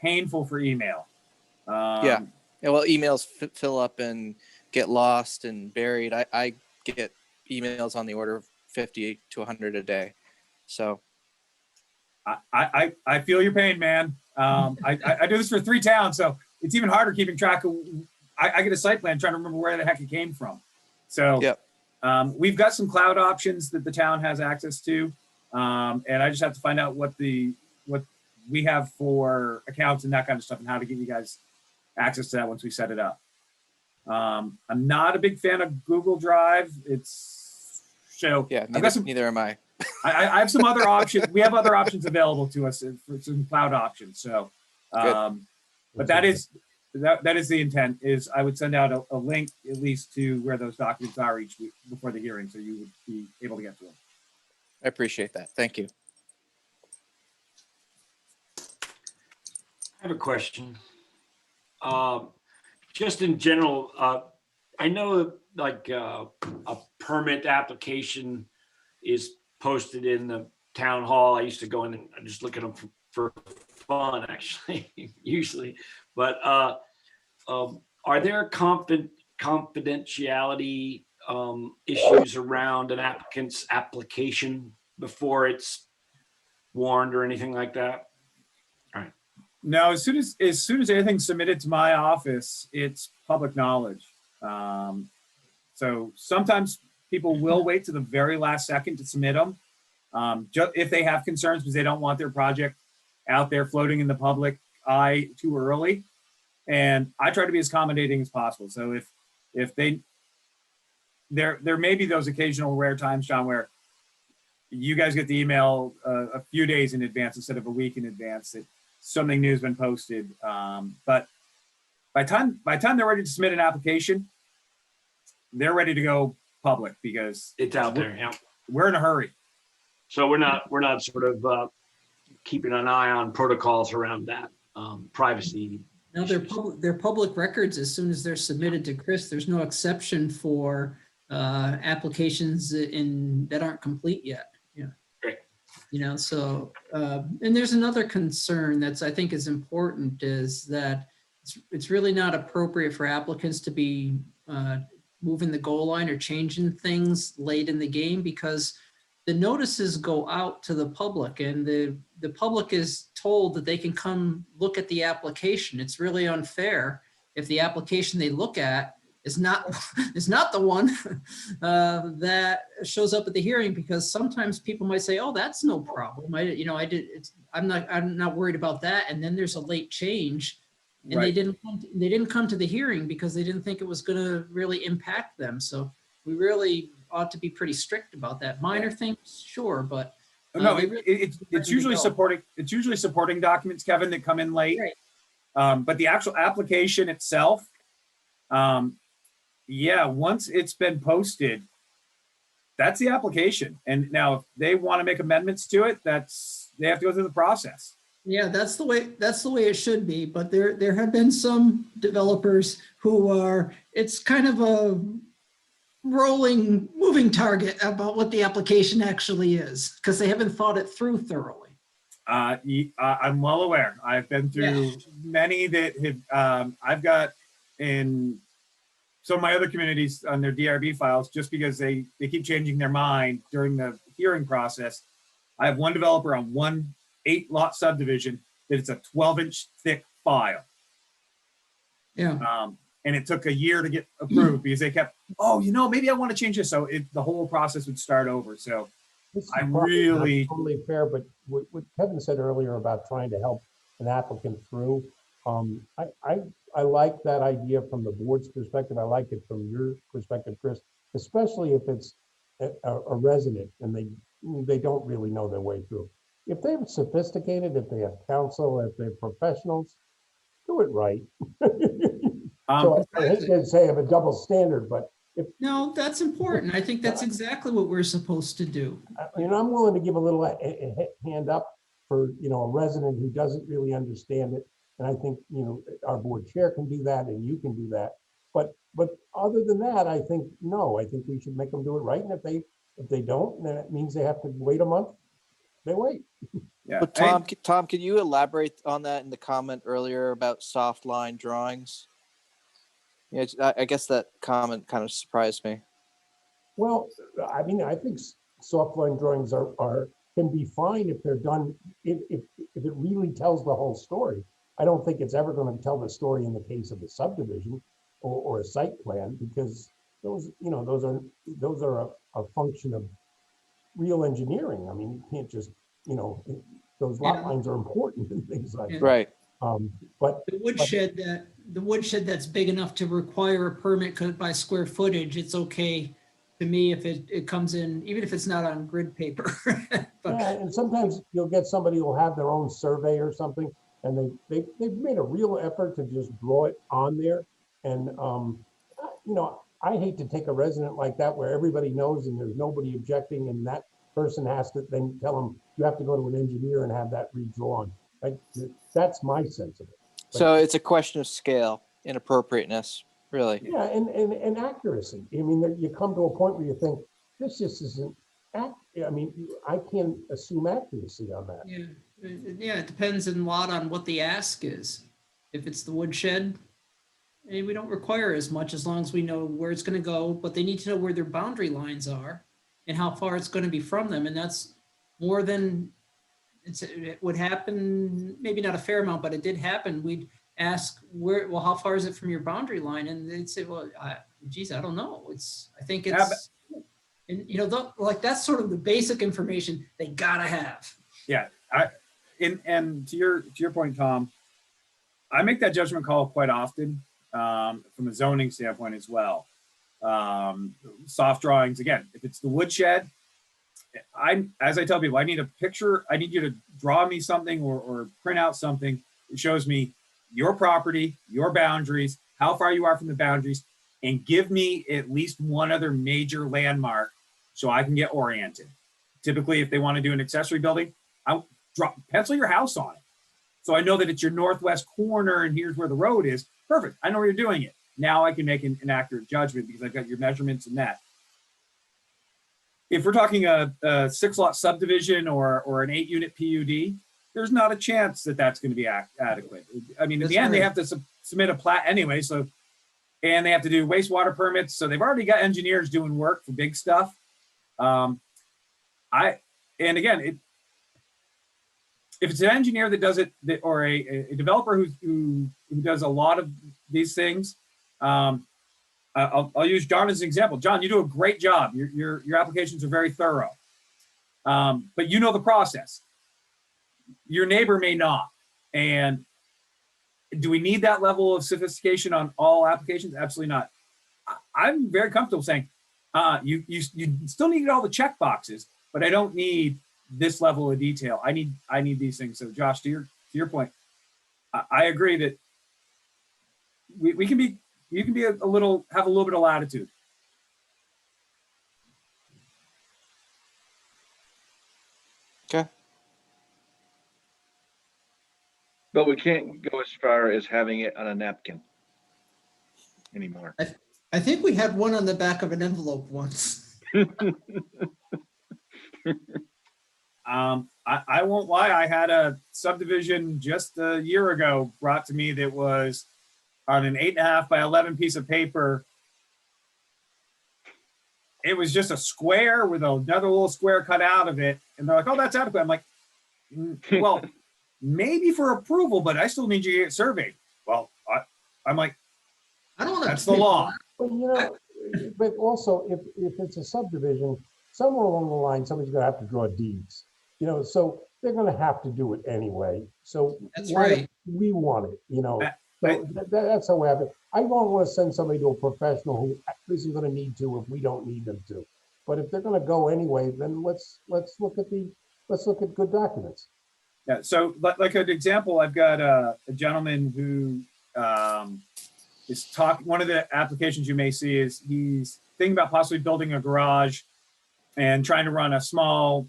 [SPEAKER 3] painful for email.
[SPEAKER 11] Yeah, well, emails fill up and get lost and buried. I get emails on the order of 50 to 100 a day. So
[SPEAKER 3] I feel your pain, man. I do this for 3 towns, so it's even harder keeping track of. I get a site plan trying to remember where the heck it came from. So we've got some cloud options that the town has access to, and I just have to find out what we have for accounts and that kind of stuff, and how to give you guys access to that once we set it up. I'm not a big fan of Google Drive.
[SPEAKER 11] Neither am I.
[SPEAKER 3] I have some other options. We have other options available to us for some cloud options. So, but that is the intent. Is I would send out a link at least to where those documents are each week before the hearing, so you would be able to get to them.
[SPEAKER 11] I appreciate that. Thank you.
[SPEAKER 10] I have a question. Just in general, I know like a permit application is posted in the town hall. I used to go in and just look at them for fun, actually, usually. But are there confidentiality issues around an applicant's application before it's warned or anything like that? All right.
[SPEAKER 3] No, as soon as anything's submitted to my office, it's public knowledge. So sometimes people will wait to the very last second to submit them, just if they have concerns because they don't want their project out there floating in the public eye too early. And I try to be as accommodating as possible. So if there may be those occasional rare times, John, where you guys get the email a few days in advance instead of a week in advance that something new has been posted. But by the time they're ready to submit an application, they're ready to go public because
[SPEAKER 10] it's out there. Yeah,
[SPEAKER 3] we're in a hurry.
[SPEAKER 10] So we're not sort of keeping an eye on protocols around that privacy.
[SPEAKER 4] No, they're public records as soon as they're submitted to Chris. There's no exception for applications that aren't complete yet. Yeah.
[SPEAKER 10] Great.
[SPEAKER 4] So and there's another concern that's I think is important is that it's really not appropriate for applicants to be moving the goal line or changing things late in the game because the notices go out to the public and the public is told that they can come look at the application. It's really unfair if the application they look at is not is not the one that shows up at the hearing, because sometimes people might say, oh, that's no problem. I'm not worried about that. And then there's a late change, and they didn't come to the hearing because they didn't think it was going to really impact them. So we really ought to be pretty strict about that. Minor things, sure, but
[SPEAKER 3] no, it's usually supporting. It's usually supporting documents, Kevin, that come in late.
[SPEAKER 4] Right.
[SPEAKER 3] But the actual application itself, yeah, once it's been posted, that's the application. And now, if they want to make amendments to it, they have to go through the process.
[SPEAKER 4] Yeah, that's the way it should be. But there have been some developers who are, it's kind of a moving target about what the application actually is, because they haven't thought it through thoroughly.
[SPEAKER 3] I'm well aware. I've been through many that have, I've got in some of my other communities on their DRB files, just because they keep changing their mind during the hearing process. I have one developer on one 8-lot subdivision that it's a 12-inch thick file.
[SPEAKER 4] Yeah.
[SPEAKER 3] And it took a year to get approved because they kept, oh, maybe I want to change this. So the whole process would start over. So I'm really
[SPEAKER 7] totally fair, but what Kevin said earlier about trying to help an applicant through, I like that idea from the board's perspective. I like it from your perspective, Chris, especially if it's a resident and they don't really know their way through. If they're sophisticated, if they have counsel, if they're professionals, do it right. So I hate to say I have a double standard, but
[SPEAKER 4] no, that's important. I think that's exactly what we're supposed to do.
[SPEAKER 7] I'm willing to give a little hand up for a resident who doesn't really understand it, and I think our board chair can do that, and you can do that. But other than that, I think we should make them do it right. And if they don't, then it means they have to wait a month. They wait.
[SPEAKER 3] Yeah.
[SPEAKER 11] But Tom, can you elaborate on that in the comment earlier about soft line drawings? Yeah, I guess that comment kind of surprised me.
[SPEAKER 7] Well, I mean, I think soft line drawings can be fine if they're done, if it really tells the whole story. I don't think it's ever going to tell the story in the case of a subdivision or a site plan, because those are a function of real engineering. I mean, you can't just, those lot lines are important and things like that.
[SPEAKER 11] Right.
[SPEAKER 7] But
[SPEAKER 4] the woodshed that's big enough to require a permit by square footage, it's okay to me if it comes in, even if it's not on grid paper. But,
[SPEAKER 7] yeah, and sometimes you'll get somebody who'll have their own survey or something, and they've made a real effort to just draw it on there. And I hate to take a resident like that where everybody knows and there's nobody objecting, and that person has to then tell them you have to go to an engineer and have that redrawn. That's my sense of it.
[SPEAKER 11] So it's a question of scale and appropriateness, really.
[SPEAKER 7] Yeah, and accuracy. I mean, you come to a point where you think this just isn't. I mean, I can't assume accuracy on that.
[SPEAKER 4] yeah, it depends a lot on what the ask is. If it's the woodshed, we don't require as much as long as we know where it's going to go, but they need to know where their boundary lines are and how far it's going to be from them. And that's more than it would happen, maybe not a fair amount, but it did happen. We'd ask how far is it from your boundary line? And they'd say, well, geez, I don't know. I think it's, and like that's sort of the basic information they gotta have.
[SPEAKER 3] Yeah. And to your point, Tom, I make that judgment call quite often from a zoning standpoint as well. Soft drawings, again, if it's the woodshed, as I tell people, I need a picture. I need you to draw me something or print out something that shows me your property, your boundaries, how far you are from the boundaries, and give me at least one other major landmark so I can get oriented. Typically, if they want to do an accessory building, I'll pencil your house on it. So I know that it's your northwest corner and here's where the road is. Perfect. I know where you're doing it. Now I can make an accurate judgment because I've got your measurements and that. If we're talking a 6-lot subdivision or an 8-unit PUD, there's not a chance that that's going to be adequate. I mean, in the end, they have to submit a plat anyway. And they have to do wastewater permits. So they've already got engineers doing work for big stuff. And again, if it's an engineer that does it, or a developer who does a lot of these things, I'll use John as an example. John, you do a great job. Your applications are very thorough, but you know the process. Your neighbor may not. And do we need that level of sophistication on all applications? Absolutely not. I'm very comfortable saying you still need all the check boxes, but I don't need this level of detail. I need these things. So Josh, to your point, I agree that we can be, you can be have a little bit of latitude.
[SPEAKER 11] Okay.
[SPEAKER 8] But we can't go as far as having it on a napkin anymore.
[SPEAKER 4] I think we had one on the back of an envelope once.
[SPEAKER 3] I won't lie. I had a subdivision just a year ago brought to me that was on an 8.5 by 11 piece of paper. It was just a square with another little square cut out of it. And they're like, oh, that's adequate. I'm like, well, maybe for approval, but I still need you to get surveyed. Well, I'm like,
[SPEAKER 4] I don't want to.
[SPEAKER 3] That's the law.
[SPEAKER 7] But but also if it's a subdivision, somewhere along the line, somebody's gonna have to draw deeds. So they're gonna have to do it anyway. So
[SPEAKER 4] That's
[SPEAKER 7] why
[SPEAKER 4] right.
[SPEAKER 7] don't we want it,
[SPEAKER 3] Right.
[SPEAKER 7] So that's how we have it. I don't want to send somebody to a professional who isn't gonna need to if we don't need them to. But if they're gonna go anyway, then let's look at good documents.
[SPEAKER 3] Yeah. So like an example, I've got a gentleman who is one of the applications you may see is he's thinking about possibly building a garage and trying to run a small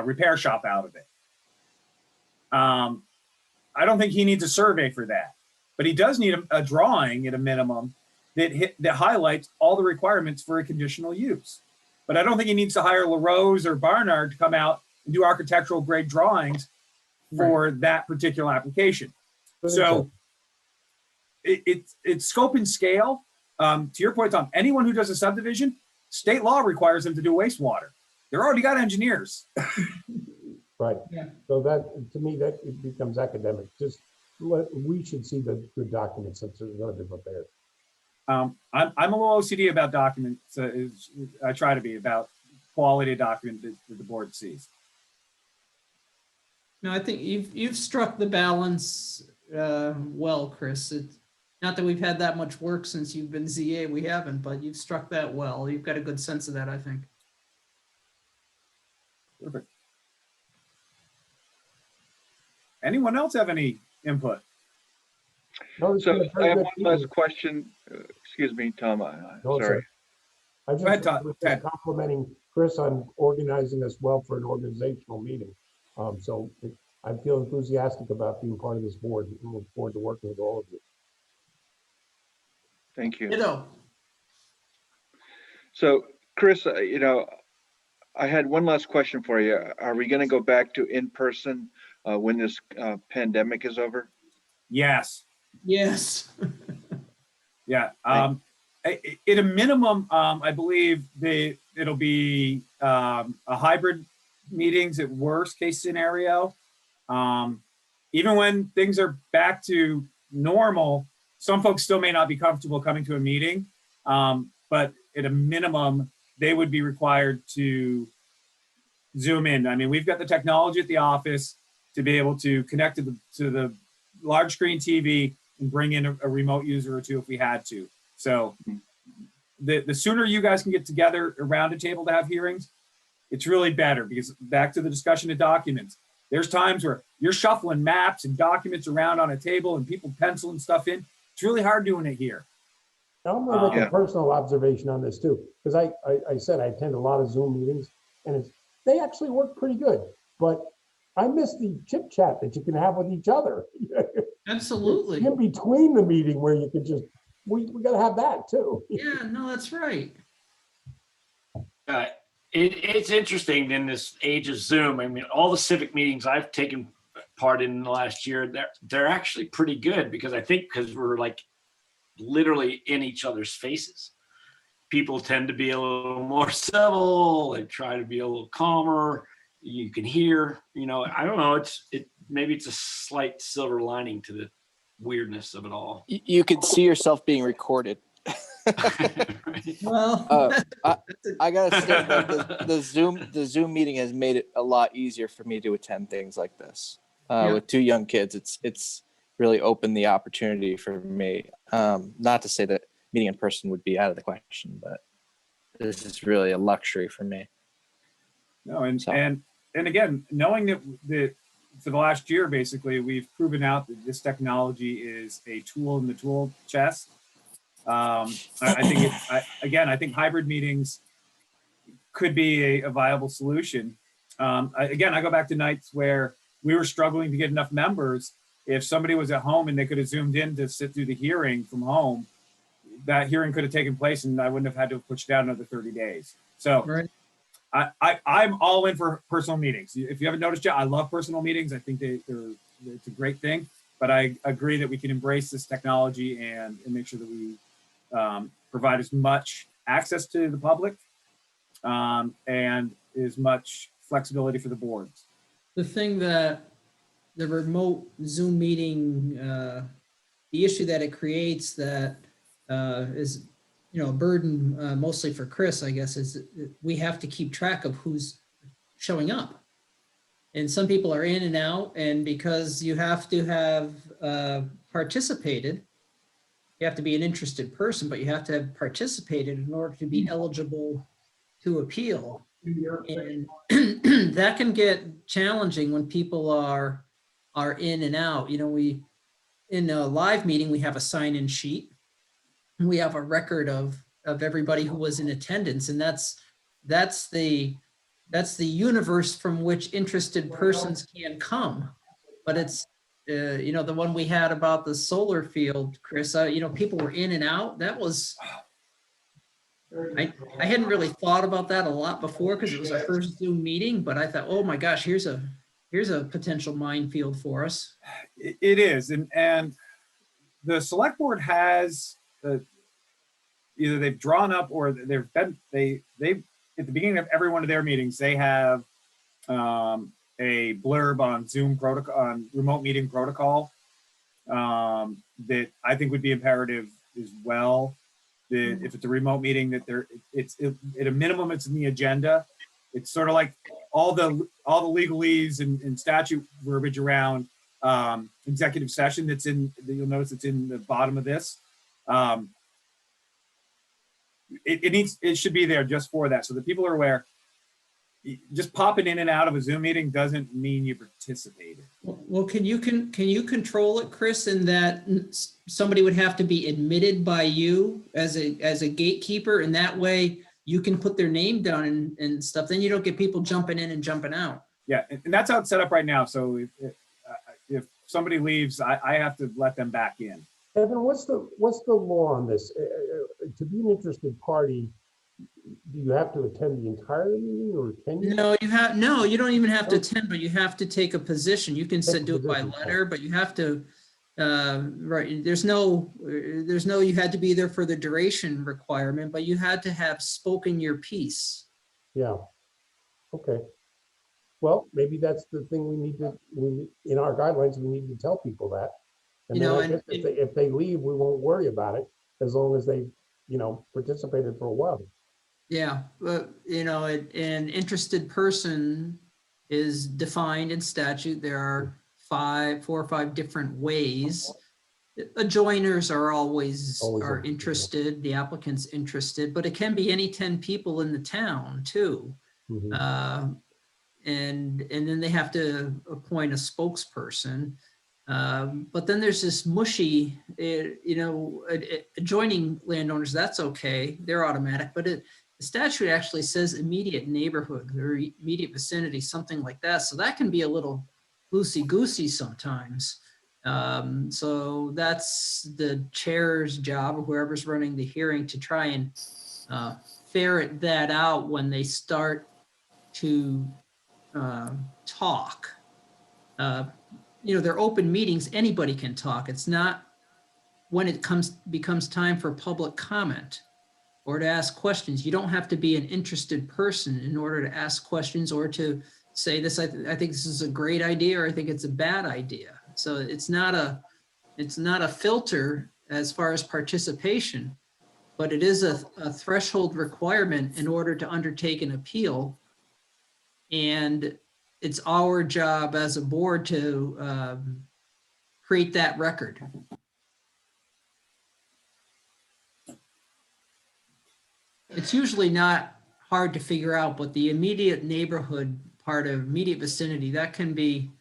[SPEAKER 3] repair shop out of it. I don't think he needs a survey for that, but he does need a drawing at a minimum that highlights all the requirements for a conditional use. But I don't think he needs to hire LaRose or Barnard to come out and do architectural grade drawings for that particular application. So it's scope and scale. To your point, Tom, anyone who does a subdivision, state law requires them to do wastewater. They're already got engineers.
[SPEAKER 7] Right.
[SPEAKER 4] Yeah.
[SPEAKER 7] So that, to me, that it becomes academic. We should see the good documents that are going to be prepared.
[SPEAKER 3] I'm a little OCD about documents. I try to be about quality of document that the board sees.
[SPEAKER 4] No, I think you've struck the balance well, Chris. It's not that we've had that much work since you've been ZA, we haven't, but you've struck that well. You've got a good sense of that, I think.
[SPEAKER 3] Perfect. Anyone else have any input?
[SPEAKER 7] No,
[SPEAKER 8] So I have one last question. Excuse me, Tom. Sorry.
[SPEAKER 7] I just
[SPEAKER 3] Go ahead, Todd.
[SPEAKER 7] was complimenting Chris on organizing us well for an organizational meeting. So I feel enthusiastic about being part of this board and look forward to working with all of you.
[SPEAKER 8] Thank you. So, Chris, I had one last question for you. Are we going to go back to in-person when this pandemic is over?
[SPEAKER 3] Yes.
[SPEAKER 4] Yes.
[SPEAKER 3] Yeah. At a minimum, I believe it'll be a hybrid meetings at worst case scenario. Even when things are back to normal, some folks still may not be comfortable coming to a meeting, but at a minimum, they would be required to Zoom in. I mean, we've got the technology at the office to be able to connect to the large screen TV and bring in a remote user or two if we had to. So the sooner you guys can get together around a table to have hearings, it's really better, because back to the discussion of documents, there's times where you're shuffling maps and documents around on a table and people penciling stuff in. It's really hard doing it here.
[SPEAKER 7] Now, I'm going to make a personal observation on this too, because I said I attend a lot of Zoom meetings, and they actually work pretty good. But I miss the chit chat that you can have with each other.
[SPEAKER 4] Absolutely.
[SPEAKER 7] In between the meeting, where you can just we got to have that too.
[SPEAKER 4] Yeah, no, that's right.
[SPEAKER 10] It's interesting in this age of Zoom. I mean, all the civic meetings I've taken part in the last year, they're actually pretty good, because we're like literally in each other's faces. People tend to be a little more civil. They try to be a little calmer. you can hear, I don't know, maybe it's a slight silver lining to the weirdness of it all.
[SPEAKER 11] You can see yourself being recorded.
[SPEAKER 4] Well,
[SPEAKER 11] I gotta say that the Zoom meeting has made it a lot easier for me to attend things like this.
[SPEAKER 4] Yeah.
[SPEAKER 11] With 2 young kids, it's really opened the opportunity for me. Not to say that meeting in person would be out of the question, but this is really a luxury for me.
[SPEAKER 3] No, and
[SPEAKER 11] So.
[SPEAKER 3] and again, knowing that for the last year, basically, we've proven out that this technology is a tool in the tool chest. I think hybrid meetings could be a viable solution. I go back to nights where we were struggling to get enough members. If somebody was at home and they could have zoomed in to sit through the hearing from home, that hearing could have taken place and I wouldn't have had to push it down another 30 days. So
[SPEAKER 4] right.
[SPEAKER 3] I'm all in for personal meetings. If you haven't noticed yet, I love personal meetings. I think it's a great thing, but I agree that we can embrace this technology and make sure that we provide as much access to the public and as much flexibility for the boards.
[SPEAKER 4] The thing that the remote Zoom meeting, the issue that it creates that is, a burden mostly for Chris, I guess, is that we have to keep track of who's showing up. And some people are in and out, and because you have to have participated, you have to be an interested person, but you have to have participated in order to be eligible to appeal. And that can get challenging when people are in and out. We, in a live meeting, we have a sign-in sheet. We have a record of everybody who was in attendance, and that's the universe from which interested persons can come. But it's the one we had about the solar field, Chris. People were in and out. That was I hadn't really thought about that a lot before because it was our first Zoom meeting. But I thought, oh my gosh, here's a potential minefield for us.
[SPEAKER 3] It is, and the select board has either they've drawn up or they at the beginning of every one of their meetings they have a blurb on Zoom protocol, on remote meeting protocol that I think would be imperative as well. That if it's a remote meeting, that it's at a minimum it's in the agenda. It's sort of like all the legalese and statute verbiage around executive session that's in. You'll notice it's in the bottom of this. It should be there just for that, so that people are aware. Just popping in and out of a Zoom meeting doesn't mean you participated.
[SPEAKER 4] Well, can you control it, Chris, in that somebody would have to be admitted by you as a gatekeeper, and that way you can put their name down and stuff. Then you don't get people jumping in and jumping out.
[SPEAKER 3] Yeah, and that's how it's set up right now. So if somebody leaves, I have to let them back in.
[SPEAKER 7] Evan, what's the law on this? To be an interested party, do you have to attend the entire meeting, or can you?
[SPEAKER 4] No, you don't even have to attend, but you have to take a position. You can do it by letter, but you have to, right. There's no, you had to be there for the duration requirement, but you had to have spoken your piece.
[SPEAKER 7] Yeah. Okay. Well, maybe that's the thing in our guidelines, we need to tell people that. And if they leave, we won't worry about it as long as they, participated for a while.
[SPEAKER 4] Yeah, but an interested person is defined in statute. There are 4 or 5 different ways. Adjoiners are always interested. The applicant's interested, but it can be any 10 people in the town too. Mm-hmm. And then they have to appoint a spokesperson. But then there's this mushy, adjoining landowners, that's okay, they're automatic, but the statute actually says immediate neighborhood or immediate vicinity, something like that. So that can be a little loosey-goosey sometimes. So that's the chair's job, or whoever's running the hearing, to try and ferret that out when they start to talk. They're open meetings, anybody can talk. It's not when it becomes time for public comment or to ask questions. You don't have to be an interested person in order to ask questions or to say this, I think this is a great idea, or I think it's a bad idea. So it's not a filter as far as participation, but it is a threshold requirement in order to undertake an appeal. And it's our job as a board to create that record. It's usually not hard to figure out, but the immediate neighborhood part of immediate vicinity, that can be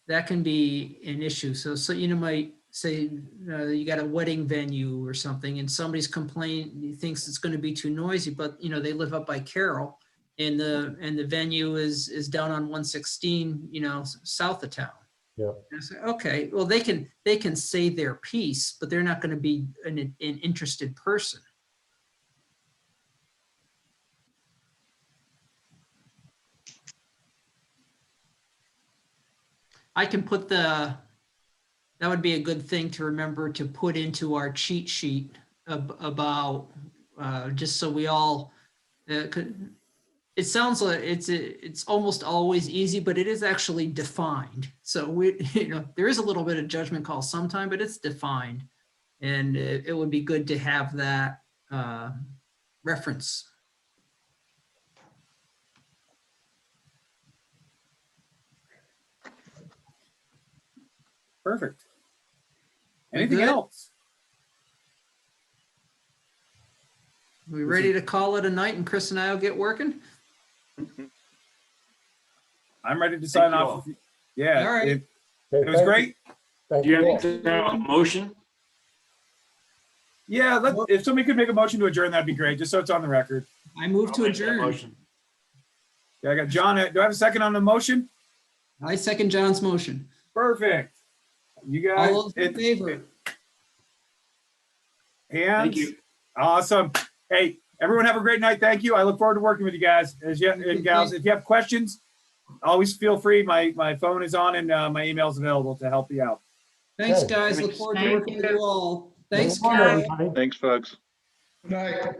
[SPEAKER 4] an issue. So you know, might say you got a wedding venue or something, and somebody's thinks it's going to be too noisy, but you know, they live up by Carroll, and the venue is down on 116, you know, south of town.
[SPEAKER 7] Yeah.
[SPEAKER 4] And I say, okay, well, they can say their piece, but they're not going to be an interested person. I can put that would be a good thing to remember to put into our cheat sheet about, just so we all, it sounds like it's almost always easy, but it is actually defined. So there is a little bit of judgment call sometime, but it's defined. And it would be good to have that reference.
[SPEAKER 3] Perfect. Anything
[SPEAKER 4] good?
[SPEAKER 3] else?
[SPEAKER 4] We ready to call it a night and Chris and I will get working?
[SPEAKER 3] I'm ready to sign off. Yeah.
[SPEAKER 4] All right.
[SPEAKER 3] It was great.
[SPEAKER 7] Thank
[SPEAKER 10] Do you
[SPEAKER 7] you.
[SPEAKER 10] have to have a motion?
[SPEAKER 3] Yeah. If somebody could make a motion to adjourn, that'd be great, just so it's on the record.
[SPEAKER 4] I move to
[SPEAKER 10] I'll make that
[SPEAKER 4] adjourn.
[SPEAKER 10] motion.
[SPEAKER 3] Yeah, I got John. Do I have a second on the motion?
[SPEAKER 4] I second John's motion.
[SPEAKER 3] Perfect. You guys.
[SPEAKER 4] All those in favor?
[SPEAKER 3] Hands.
[SPEAKER 10] Thank you.
[SPEAKER 3] Awesome. Hey, everyone have a great night. Thank you. I look forward to working with you guys and gals. If you have questions, always feel free. My phone is on and my email is available to help you out.
[SPEAKER 4] Thanks,
[SPEAKER 7] Okay.
[SPEAKER 4] guys. Look forward to
[SPEAKER 9] Thank
[SPEAKER 4] working with you all. Thanks,
[SPEAKER 7] Good night,
[SPEAKER 4] Carol.
[SPEAKER 7] everybody.
[SPEAKER 8] Thanks, folks.
[SPEAKER 1] Good night.